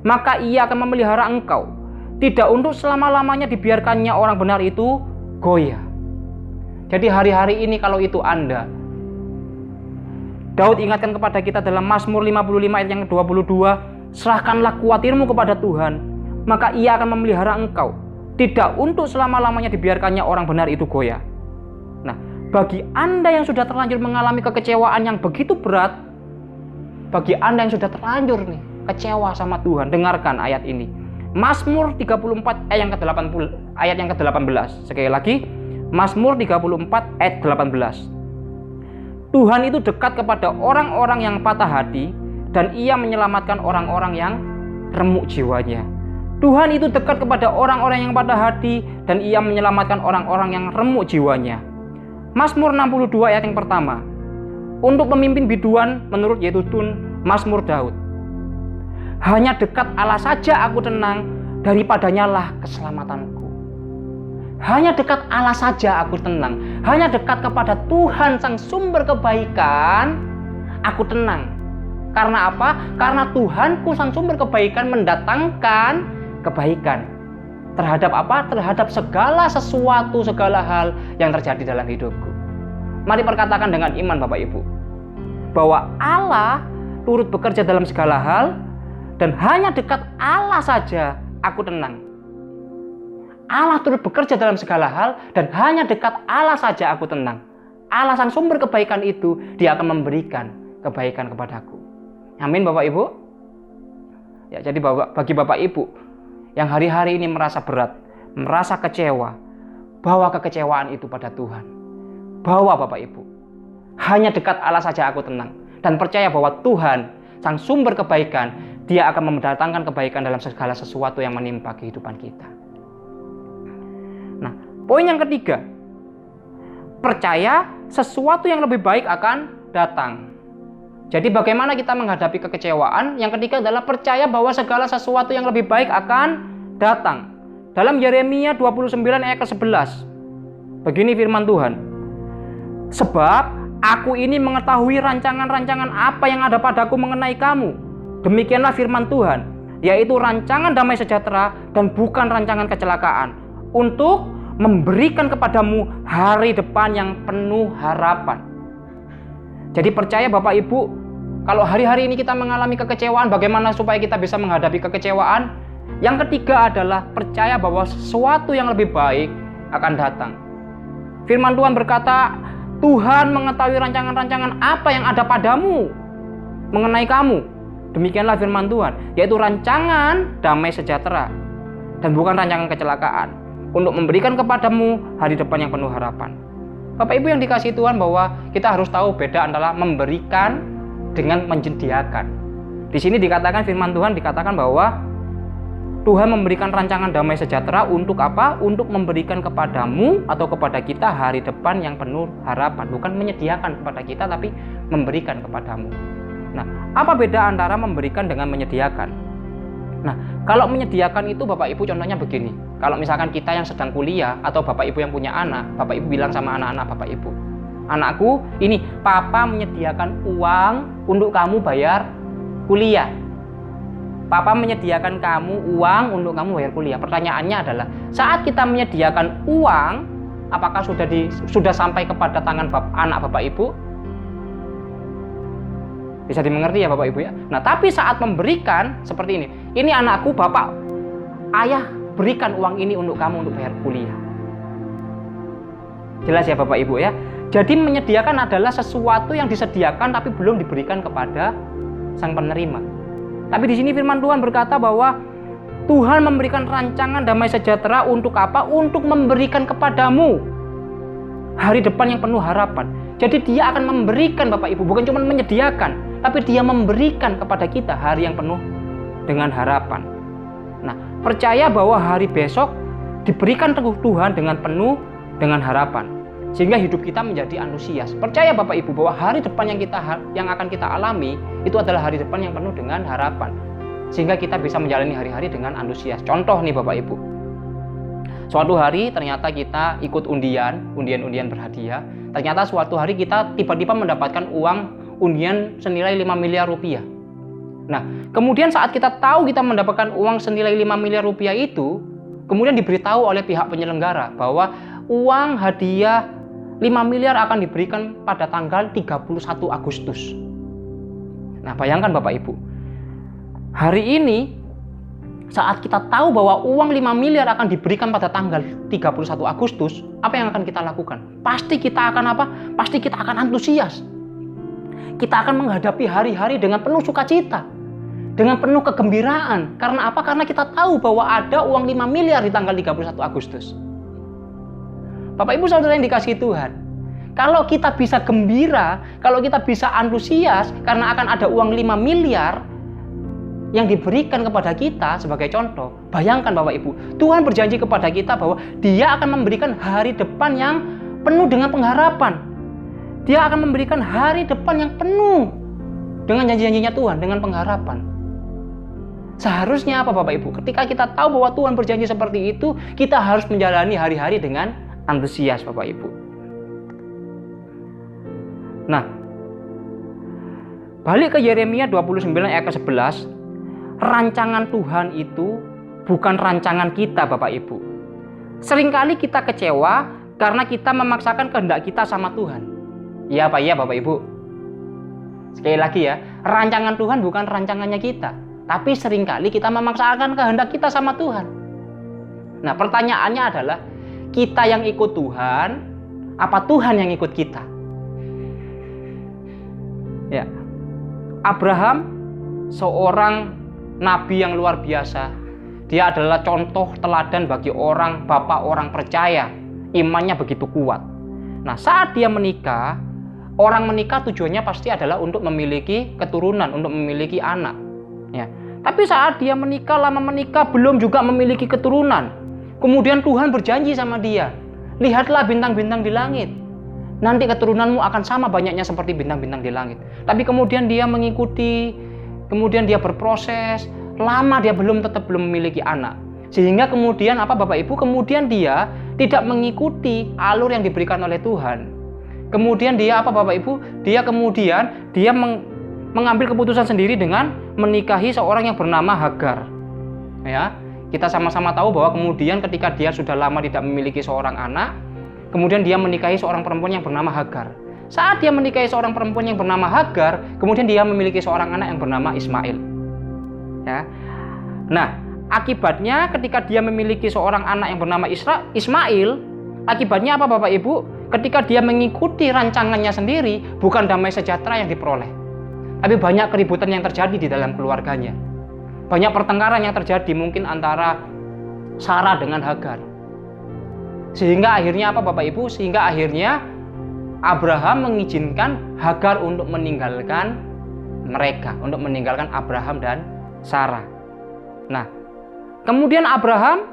maka Ia akan memelihara engkau. Tidak untuk selama-lamanya dibiarkannya orang benar itu goyah. Jadi hari-hari ini kalau itu Anda, Daud ingatkan kepada kita dalam Mazmur 55 ayat yang ke-22, serahkanlah khawatirmu kepada Tuhan, maka Ia akan memelihara engkau. Tidak untuk selama-lamanya dibiarkannya orang benar itu goyah. Nah, bagi Anda yang sudah terlanjur mengalami kekecewaan yang begitu berat, bagi Anda yang sudah terlanjur nih kecewa sama Tuhan, dengarkan ayat ini. Mazmur 34 ayat yang ke-18. Sekali lagi, Mazmur 34 ayat 18. Tuhan itu dekat kepada orang-orang yang patah hati dan Ia menyelamatkan orang-orang yang remuk jiwanya. Tuhan itu dekat kepada orang-orang yang patah hati dan Ia menyelamatkan orang-orang yang remuk jiwanya. Mazmur 62 ayat yang pertama. Untuk pemimpin biduan menurut Yedutun, Mazmur Daud. Hanya dekat Allah saja aku tenang, daripadanya lah keselamatanku. Hanya dekat Allah saja aku tenang. Hanya dekat kepada Tuhan sang sumber kebaikan, aku tenang. Karena apa? Karena Tuhanku sang sumber kebaikan mendatangkan kebaikan. Terhadap apa? Terhadap segala sesuatu, segala hal yang terjadi dalam hidupku. Mari perkatakan dengan iman Bapak Ibu, bahwa Allah turut bekerja dalam segala hal, dan hanya dekat Allah saja aku tenang. Allah turut bekerja dalam segala hal, dan hanya dekat Allah saja aku tenang. Allah sang sumber kebaikan itu, Dia akan memberikan kebaikan kepadaku. Amin Bapak Ibu. Ya, jadi bagi Bapak Ibu yang hari-hari ini merasa berat, merasa kecewa, bawa kekecewaan itu pada Tuhan. Bawa Bapak Ibu. Hanya dekat Allah saja aku tenang. Dan percaya bahwa Tuhan, sang sumber kebaikan, Dia akan mendatangkan kebaikan dalam segala sesuatu yang menimpa kehidupan kita. Nah, poin yang ketiga, percaya sesuatu yang lebih baik akan datang. Jadi bagaimana kita menghadapi kekecewaan? Yang ketiga adalah percaya bahwa segala sesuatu yang lebih baik akan datang. Dalam Yeremia 29 ayat ke-11, begini firman Tuhan. Sebab aku ini mengetahui rancangan-rancangan apa yang ada padaku mengenai kamu. Demikianlah firman Tuhan, yaitu rancangan damai sejahtera dan bukan rancangan kecelakaan, untuk memberikan kepadamu hari depan yang penuh harapan. Jadi percaya Bapak Ibu, kalau hari-hari ini kita mengalami kekecewaan, bagaimana supaya kita bisa menghadapi kekecewaan? Yang ketiga adalah percaya bahwa sesuatu yang lebih baik akan datang. Firman Tuhan berkata, Tuhan mengetahui rancangan-rancangan apa yang ada padamu mengenai kamu. Demikianlah firman Tuhan, yaitu rancangan damai sejahtera dan bukan rancangan kecelakaan, untuk memberikan kepadamu hari depan yang penuh harapan. Bapak Ibu yang dikasihi Tuhan, bahwa kita harus tahu beda antara memberikan dengan menyediakan. Di sini dikatakan firman Tuhan dikatakan bahwa Tuhan memberikan rancangan damai sejahtera untuk apa? Untuk memberikan kepadamu atau kepada kita hari depan yang penuh harapan. Bukan menyediakan kepada kita, tapi memberikan kepadamu. Nah, apa beda antara memberikan dengan menyediakan? Nah, kalau menyediakan itu Bapak Ibu contohnya begini. Kalau misalkan kita yang sedang kuliah atau Bapak Ibu yang punya anak, Bapak Ibu bilang sama anak-anak Bapak Ibu, anakku, ini Papa menyediakan uang untuk kamu bayar kuliah. Papa menyediakan kamu uang untuk kamu bayar kuliah. Pertanyaannya adalah, saat kita menyediakan uang, apakah sudah sampai kepada tangan anak Bapak Ibu? Bisa dimengerti ya Bapak Ibu ya. Nah, tapi saat memberikan seperti ini. Ini anakku, Bapak, Ayah berikan uang ini untuk kamu untuk bayar kuliah. Jelas ya Bapak Ibu ya. Jadi menyediakan adalah sesuatu yang disediakan tapi belum diberikan kepada sang penerima. Tapi di sini firman Tuhan berkata bahwa Tuhan memberikan rancangan damai sejahtera untuk apa? Untuk memberikan kepadamu hari depan yang penuh harapan. Jadi Dia akan memberikan Bapak Ibu, bukan cuma menyediakan, tapi Dia memberikan kepada kita hari yang penuh dengan harapan. Nah, percaya bahwa hari besok diberikan Tuhan dengan penuh dengan harapan, sehingga hidup kita menjadi antusias. Percaya Bapak Ibu bahwa hari depan yang akan kita alami itu adalah hari depan yang penuh dengan harapan, sehingga kita bisa menjalani hari-hari dengan antusias. Contoh nih Bapak Ibu, suatu hari ternyata kita ikut undian berhadiah. Ternyata suatu hari kita tiba-tiba mendapatkan uang undian senilai 5 miliar rupiah. Nah, kemudian saat kita tahu kita mendapatkan uang senilai 5 miliar rupiah itu, kemudian diberitahu oleh pihak penyelenggara bahwa uang hadiah 5 miliar akan diberikan pada tanggal 31 Agustus. Nah, bayangkan Bapak Ibu, hari ini saat kita tahu bahwa uang 5 miliar akan diberikan pada tanggal 31 Agustus, apa yang akan kita lakukan? Pasti kita akan apa? Pasti kita akan antusias. Kita akan menghadapi hari-hari dengan penuh sukacita, dengan penuh kegembiraan. Karena apa? Karena kita tahu bahwa ada uang 5 miliar di tanggal 31 Agustus. Bapak Ibu Saudara yang dikasihi Tuhan, kalau kita bisa gembira, kalau kita bisa antusias karena akan ada uang 5 miliar yang diberikan kepada kita sebagai contoh, bayangkan Bapak Ibu, Tuhan berjanji kepada kita bahwa Dia akan memberikan hari depan yang penuh dengan pengharapan. Dia akan memberikan hari depan yang penuh dengan janji-janjinya Tuhan, dengan pengharapan. Seharusnya apa Bapak Ibu? Ketika kita tahu bahwa Tuhan berjanji seperti itu, kita harus menjalani hari-hari dengan antusias Bapak Ibu. Nah, balik ke Yeremia 29 ayat ke-11, rancangan Tuhan itu bukan rancangan kita, Bapak Ibu. Seringkali kita kecewa karena kita memaksakan kehendak kita sama Tuhan. Iya Pak, iya Bapak Ibu. Sekali lagi ya, rancangan Tuhan bukan rancangannya kita, tapi seringkali kita memaksakan kehendak kita sama Tuhan. Nah, pertanyaannya adalah, kita yang ikut Tuhan, apa Tuhan yang ikut kita? Ya, Abraham seorang nabi yang luar biasa. Dia adalah contoh teladan bagi bapak orang percaya. Imannya begitu kuat. Nah, saat dia menikah, orang menikah tujuannya pasti adalah untuk memiliki keturunan, untuk memiliki anak. Ya. Tapi saat dia menikah, lama menikah, belum juga memiliki keturunan. Kemudian Tuhan berjanji sama dia, lihatlah bintang-bintang di langit. Nanti keturunanmu akan sama banyaknya seperti bintang-bintang di langit. Tapi kemudian dia mengikuti, kemudian dia berproses, lama dia tetap belum memiliki anak. Sehingga kemudian apa Bapak Ibu? Kemudian dia tidak mengikuti alur yang diberikan oleh Tuhan. Kemudian dia apa Bapak Ibu? Dia mengambil keputusan sendiri dengan menikahi seorang yang bernama Hagar. Ya, kita sama-sama tahu bahwa kemudian ketika dia sudah lama tidak memiliki seorang anak, kemudian dia menikahi seorang perempuan yang bernama Hagar. Saat dia menikahi seorang perempuan yang bernama Hagar, kemudian dia memiliki seorang anak yang bernama Ismail. Ya. Nah, akibatnya ketika dia memiliki seorang anak yang bernama Ismail, akibatnya apa Bapak Ibu? Ketika dia mengikuti rancangannya sendiri, bukan damai sejahtera yang diperoleh, tapi banyak keributan yang terjadi di dalam keluarganya. Banyak pertengkaran yang terjadi mungkin antara Sarah dengan Hagar. Sehingga akhirnya apa Bapak Ibu? Sehingga akhirnya Abraham mengizinkan Hagar untuk meninggalkan mereka, untuk meninggalkan Abraham dan Sarah. Nah, kemudian Abraham,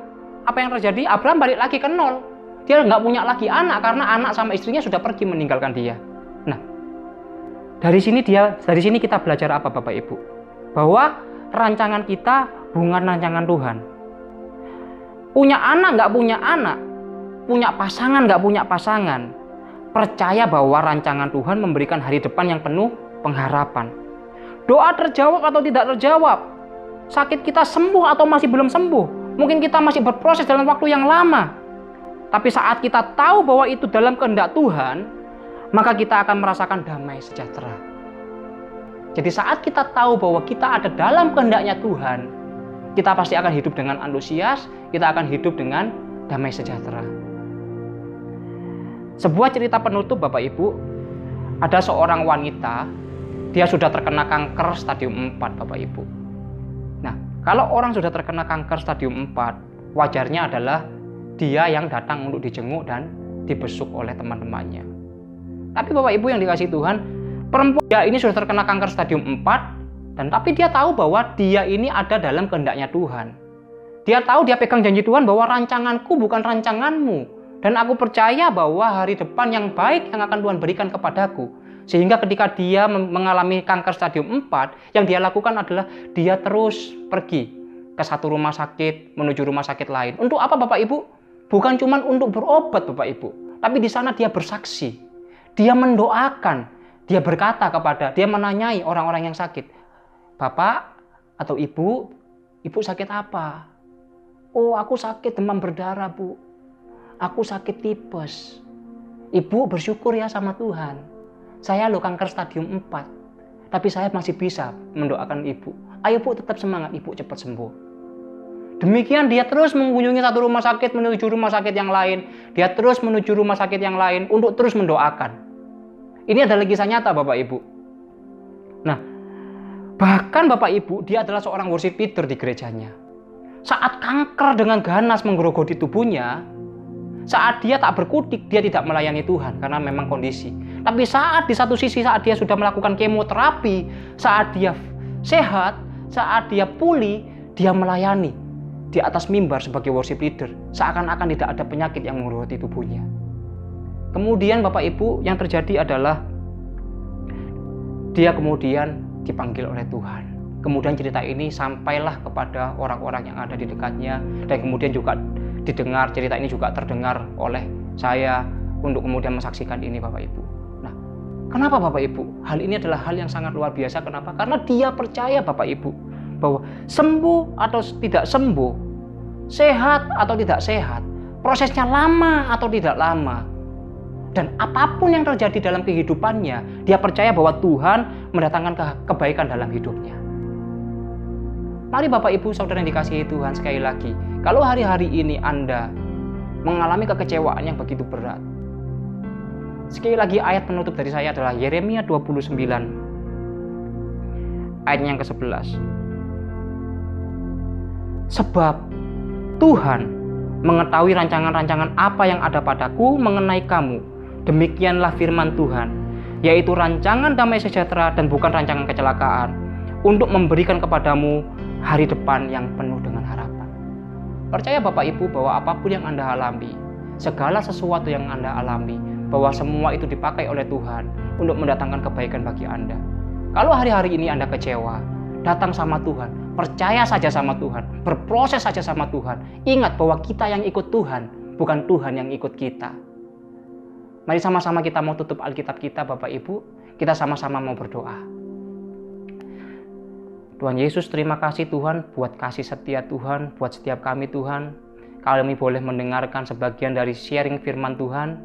apa yang terjadi? Abraham balik lagi ke nol. Dia nggak punya lagi anak karena anak sama istrinya sudah pergi meninggalkan dia. Nah, dari sini kita belajar apa Bapak Ibu? Bahwa rancangan kita bukan rancangan Tuhan. Punya anak nggak punya anak, punya pasangan nggak punya pasangan, percaya bahwa rancangan Tuhan memberikan hari depan yang penuh pengharapan. Doa terjawab atau tidak terjawab, sakit kita sembuh atau masih belum sembuh, mungkin kita masih berproses dalam waktu yang lama. Tapi saat kita tahu bahwa itu dalam kehendak Tuhan, maka kita akan merasakan damai sejahtera. Jadi saat kita tahu bahwa kita ada dalam kehendaknya Tuhan, kita pasti akan hidup dengan antusias, kita akan hidup dengan damai sejahtera. Sebuah cerita penutup Bapak Ibu, ada seorang wanita, dia sudah terkena kanker stadium 4 Bapak Ibu. Nah, kalau orang sudah terkena kanker stadium 4, wajarnya adalah dia yang datang untuk dijenguk dan dibesuk oleh teman-temannya. Tapi Bapak Ibu yang dikasihi Tuhan, perempuan dia ini sudah terkena kanker stadium 4, tapi dia tahu bahwa dia ini ada dalam kehendaknya Tuhan. Dia tahu, dia pegang janji Tuhan bahwa rancanganku bukan rancanganmu, dan aku percaya bahwa hari depan yang baik yang akan Tuhan berikan kepadaku. Sehingga ketika dia mengalami kanker stadium 4, yang dia lakukan adalah dia terus pergi ke satu rumah sakit menuju rumah sakit lain. Untuk apa Bapak Ibu? Bukan cuma untuk berobat Bapak Ibu, tapi di sana dia bersaksi. Dia mendoakan, dia berkata dia menanyai orang-orang yang sakit, Bapak atau Ibu sakit apa? Oh, aku sakit demam berdarah Bu, aku sakit tipes. Ibu bersyukur ya sama Tuhan, saya kanker stadium 4, tapi saya masih bisa mendoakan Ibu. Ayo Bu, tetap semangat, Ibu cepat sembuh. Demikian dia terus mengunjungi satu rumah sakit menuju rumah sakit yang lain. Dia terus menuju rumah sakit yang lain untuk terus mendoakan. Ini adalah kisah nyata Bapak Ibu. Nah, bahkan Bapak Ibu, dia adalah seorang worship leader di gerejanya. Saat kanker dengan ganas menggerogoti tubuhnya, saat dia tak berkutik, dia tidak melayani Tuhan karena memang kondisi. Tapi di satu sisi saat dia sudah melakukan kemoterapi, saat dia sehat, saat dia pulih, dia melayani di atas mimbar sebagai worship leader, seakan-akan tidak ada penyakit yang menggerogoti tubuhnya. Kemudian Bapak Ibu, yang terjadi adalah dia kemudian dipanggil oleh Tuhan. Kemudian cerita ini sampailah kepada orang-orang yang ada di dekatnya, dan kemudian juga didengar, cerita ini juga terdengar oleh saya untuk kemudian mensaksikan ini Bapak Ibu. Nah, kenapa Bapak Ibu? Hal ini adalah hal yang sangat luar biasa. Kenapa? Karena dia percaya Bapak Ibu bahwa sembuh atau tidak sembuh, sehat atau tidak sehat, prosesnya lama atau tidak lama. Dan apapun yang terjadi dalam kehidupannya, dia percaya bahwa Tuhan mendatangkan kebaikan dalam hidupnya. Mari Bapak Ibu Saudara yang dikasihi Tuhan, sekali lagi, kalau hari-hari ini Anda mengalami kekecewaan yang begitu berat, sekali lagi ayat penutup dari saya adalah Yeremia 29 ayat yang ke-11. Sebab Tuhan mengetahui rancangan-rancangan apa yang ada padaku mengenai kamu. Demikianlah firman Tuhan, yaitu rancangan damai sejahtera dan bukan rancangan kecelakaan, untuk memberikan kepadamu hari depan yang penuh dengan harapan. Percaya Bapak Ibu bahwa apapun yang Anda alami, segala sesuatu yang Anda alami, bahwa semua itu dipakai oleh Tuhan untuk mendatangkan kebaikan bagi Anda. Kalau hari-hari ini Anda kecewa, datang sama Tuhan, percaya saja sama Tuhan, berproses saja sama Tuhan. Ingat bahwa kita yang ikut Tuhan, bukan Tuhan yang ikut kita. Mari sama-sama kita mau tutup Alkitab kita Bapak Ibu, kita sama-sama mau berdoa. Tuhan Yesus, terima kasih Tuhan buat kasih setia Tuhan, buat setiap kami Tuhan. Kami boleh mendengarkan sebagian dari sharing firman Tuhan.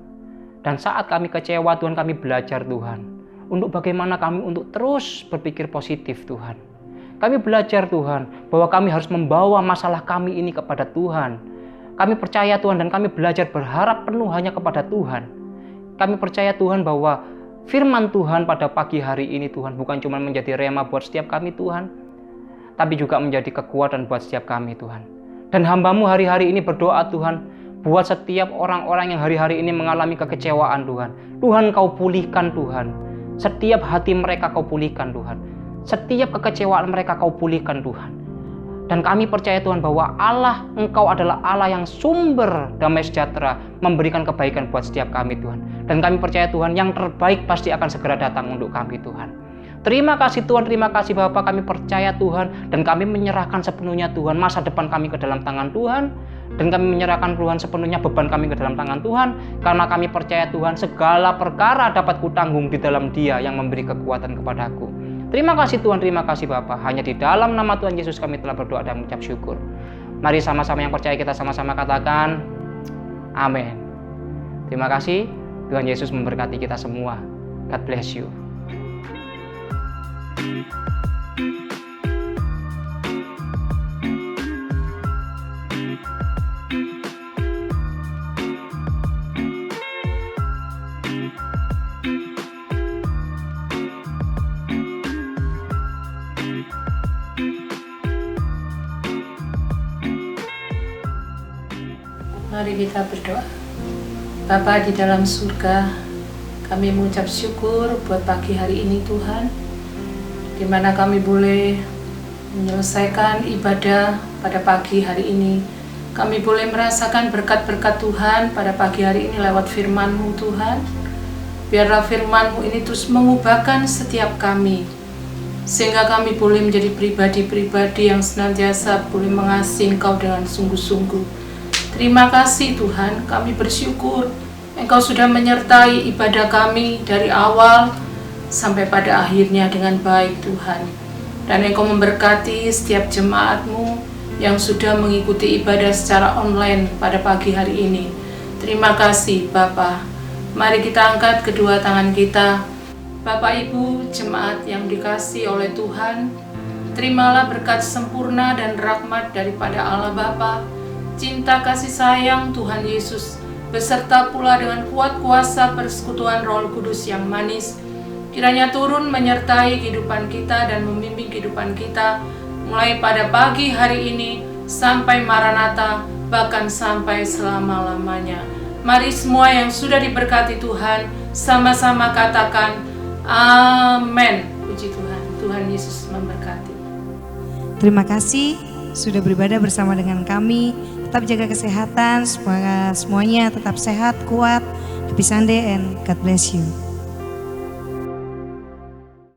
Dan saat kami kecewa Tuhan, kami belajar Tuhan, untuk bagaimana kami untuk terus berpikir positif Tuhan. Kami belajar Tuhan, bahwa kami harus membawa masalah kami ini kepada Tuhan. Kami percaya Tuhan dan kami belajar berharap penuh hanya kepada Tuhan. Kami percaya Tuhan bahwa firman Tuhan pada pagi hari ini Tuhan bukan cuma menjadi rema buat setiap kami Tuhan, tapi juga menjadi kekuatan buat setiap kami Tuhan. Dan hamba-Mu hari-hari ini berdoa Tuhan, buat setiap orang-orang yang hari-hari ini mengalami kekecewaan Tuhan. Tuhan Kau pulihkan Tuhan. Setiap hati mereka Kau pulihkan Tuhan. Setiap kekecewaan mereka Kau pulihkan Tuhan. Dan kami percaya Tuhan bahwa Allah, Engkau adalah Allah yang sumber damai sejahtera, memberikan kebaikan buat setiap kami Tuhan. Dan kami percaya Tuhan yang terbaik pasti akan segera datang untuk kami Tuhan. Terima kasih Tuhan, terima kasih Bapak, kami percaya Tuhan. Dan kami menyerahkan sepenuhnya Tuhan masa depan kami ke dalam tangan Tuhan. Dan kami menyerahkan Tuhan sepenuhnya beban kami ke dalam tangan Tuhan. Karena kami percaya Tuhan segala perkara dapat kutanggung di dalam Dia yang memberi kekuatan kepadaku. Terima kasih Tuhan, terima kasih Bapa. Hanya di dalam nama Tuhan Yesus kami telah berdoa dan mengucap syukur. Mari sama-sama yang percaya kita sama-sama katakan amin. Terima kasih. Tuhan Yesus memberkati kita semua. God bless you. Mari kita berdoa. Bapa di dalam surga, kami mengucap syukur buat pagi hari ini Tuhan, di mana kami boleh menyelesaikan ibadah pada pagi hari ini. Kami boleh merasakan berkat-berkat Tuhan pada pagi hari ini lewat firman-Mu Tuhan. Biarlah firman-Mu ini terus mengubahkan setiap kami, sehingga kami boleh menjadi pribadi-pribadi yang senantiasa boleh mengasihi Engkau dengan sungguh-sungguh. Terima kasih Tuhan, kami bersyukur Engkau sudah menyertai ibadah kami dari awal sampai pada akhirnya dengan baik Tuhan. Dan Engkau memberkati setiap jemaat-Mu yang sudah mengikuti ibadah secara online pada pagi hari ini. Terima kasih Bapa. Mari kita angkat kedua tangan kita. Bapak Ibu jemaat yang dikasihi oleh Tuhan, terimalah berkat sempurna dan rahmat daripada Allah Bapa, cinta kasih sayang Tuhan Yesus, beserta pula dengan kuat kuasa persekutuan Roh Kudus yang manis, kiranya turun menyertai kehidupan kita dan membimbing kehidupan kita, mulai pada pagi hari ini sampai Maranatha, bahkan sampai selama-lamanya. Mari semua yang sudah diberkati Tuhan, sama-sama katakan amin. Puji Tuhan, Tuhan Yesus memberkati. Terima kasih sudah beribadah bersama dengan kami. Tetap jaga kesehatan, semoga semuanya tetap sehat, kuat. Happy Sunday and God bless you.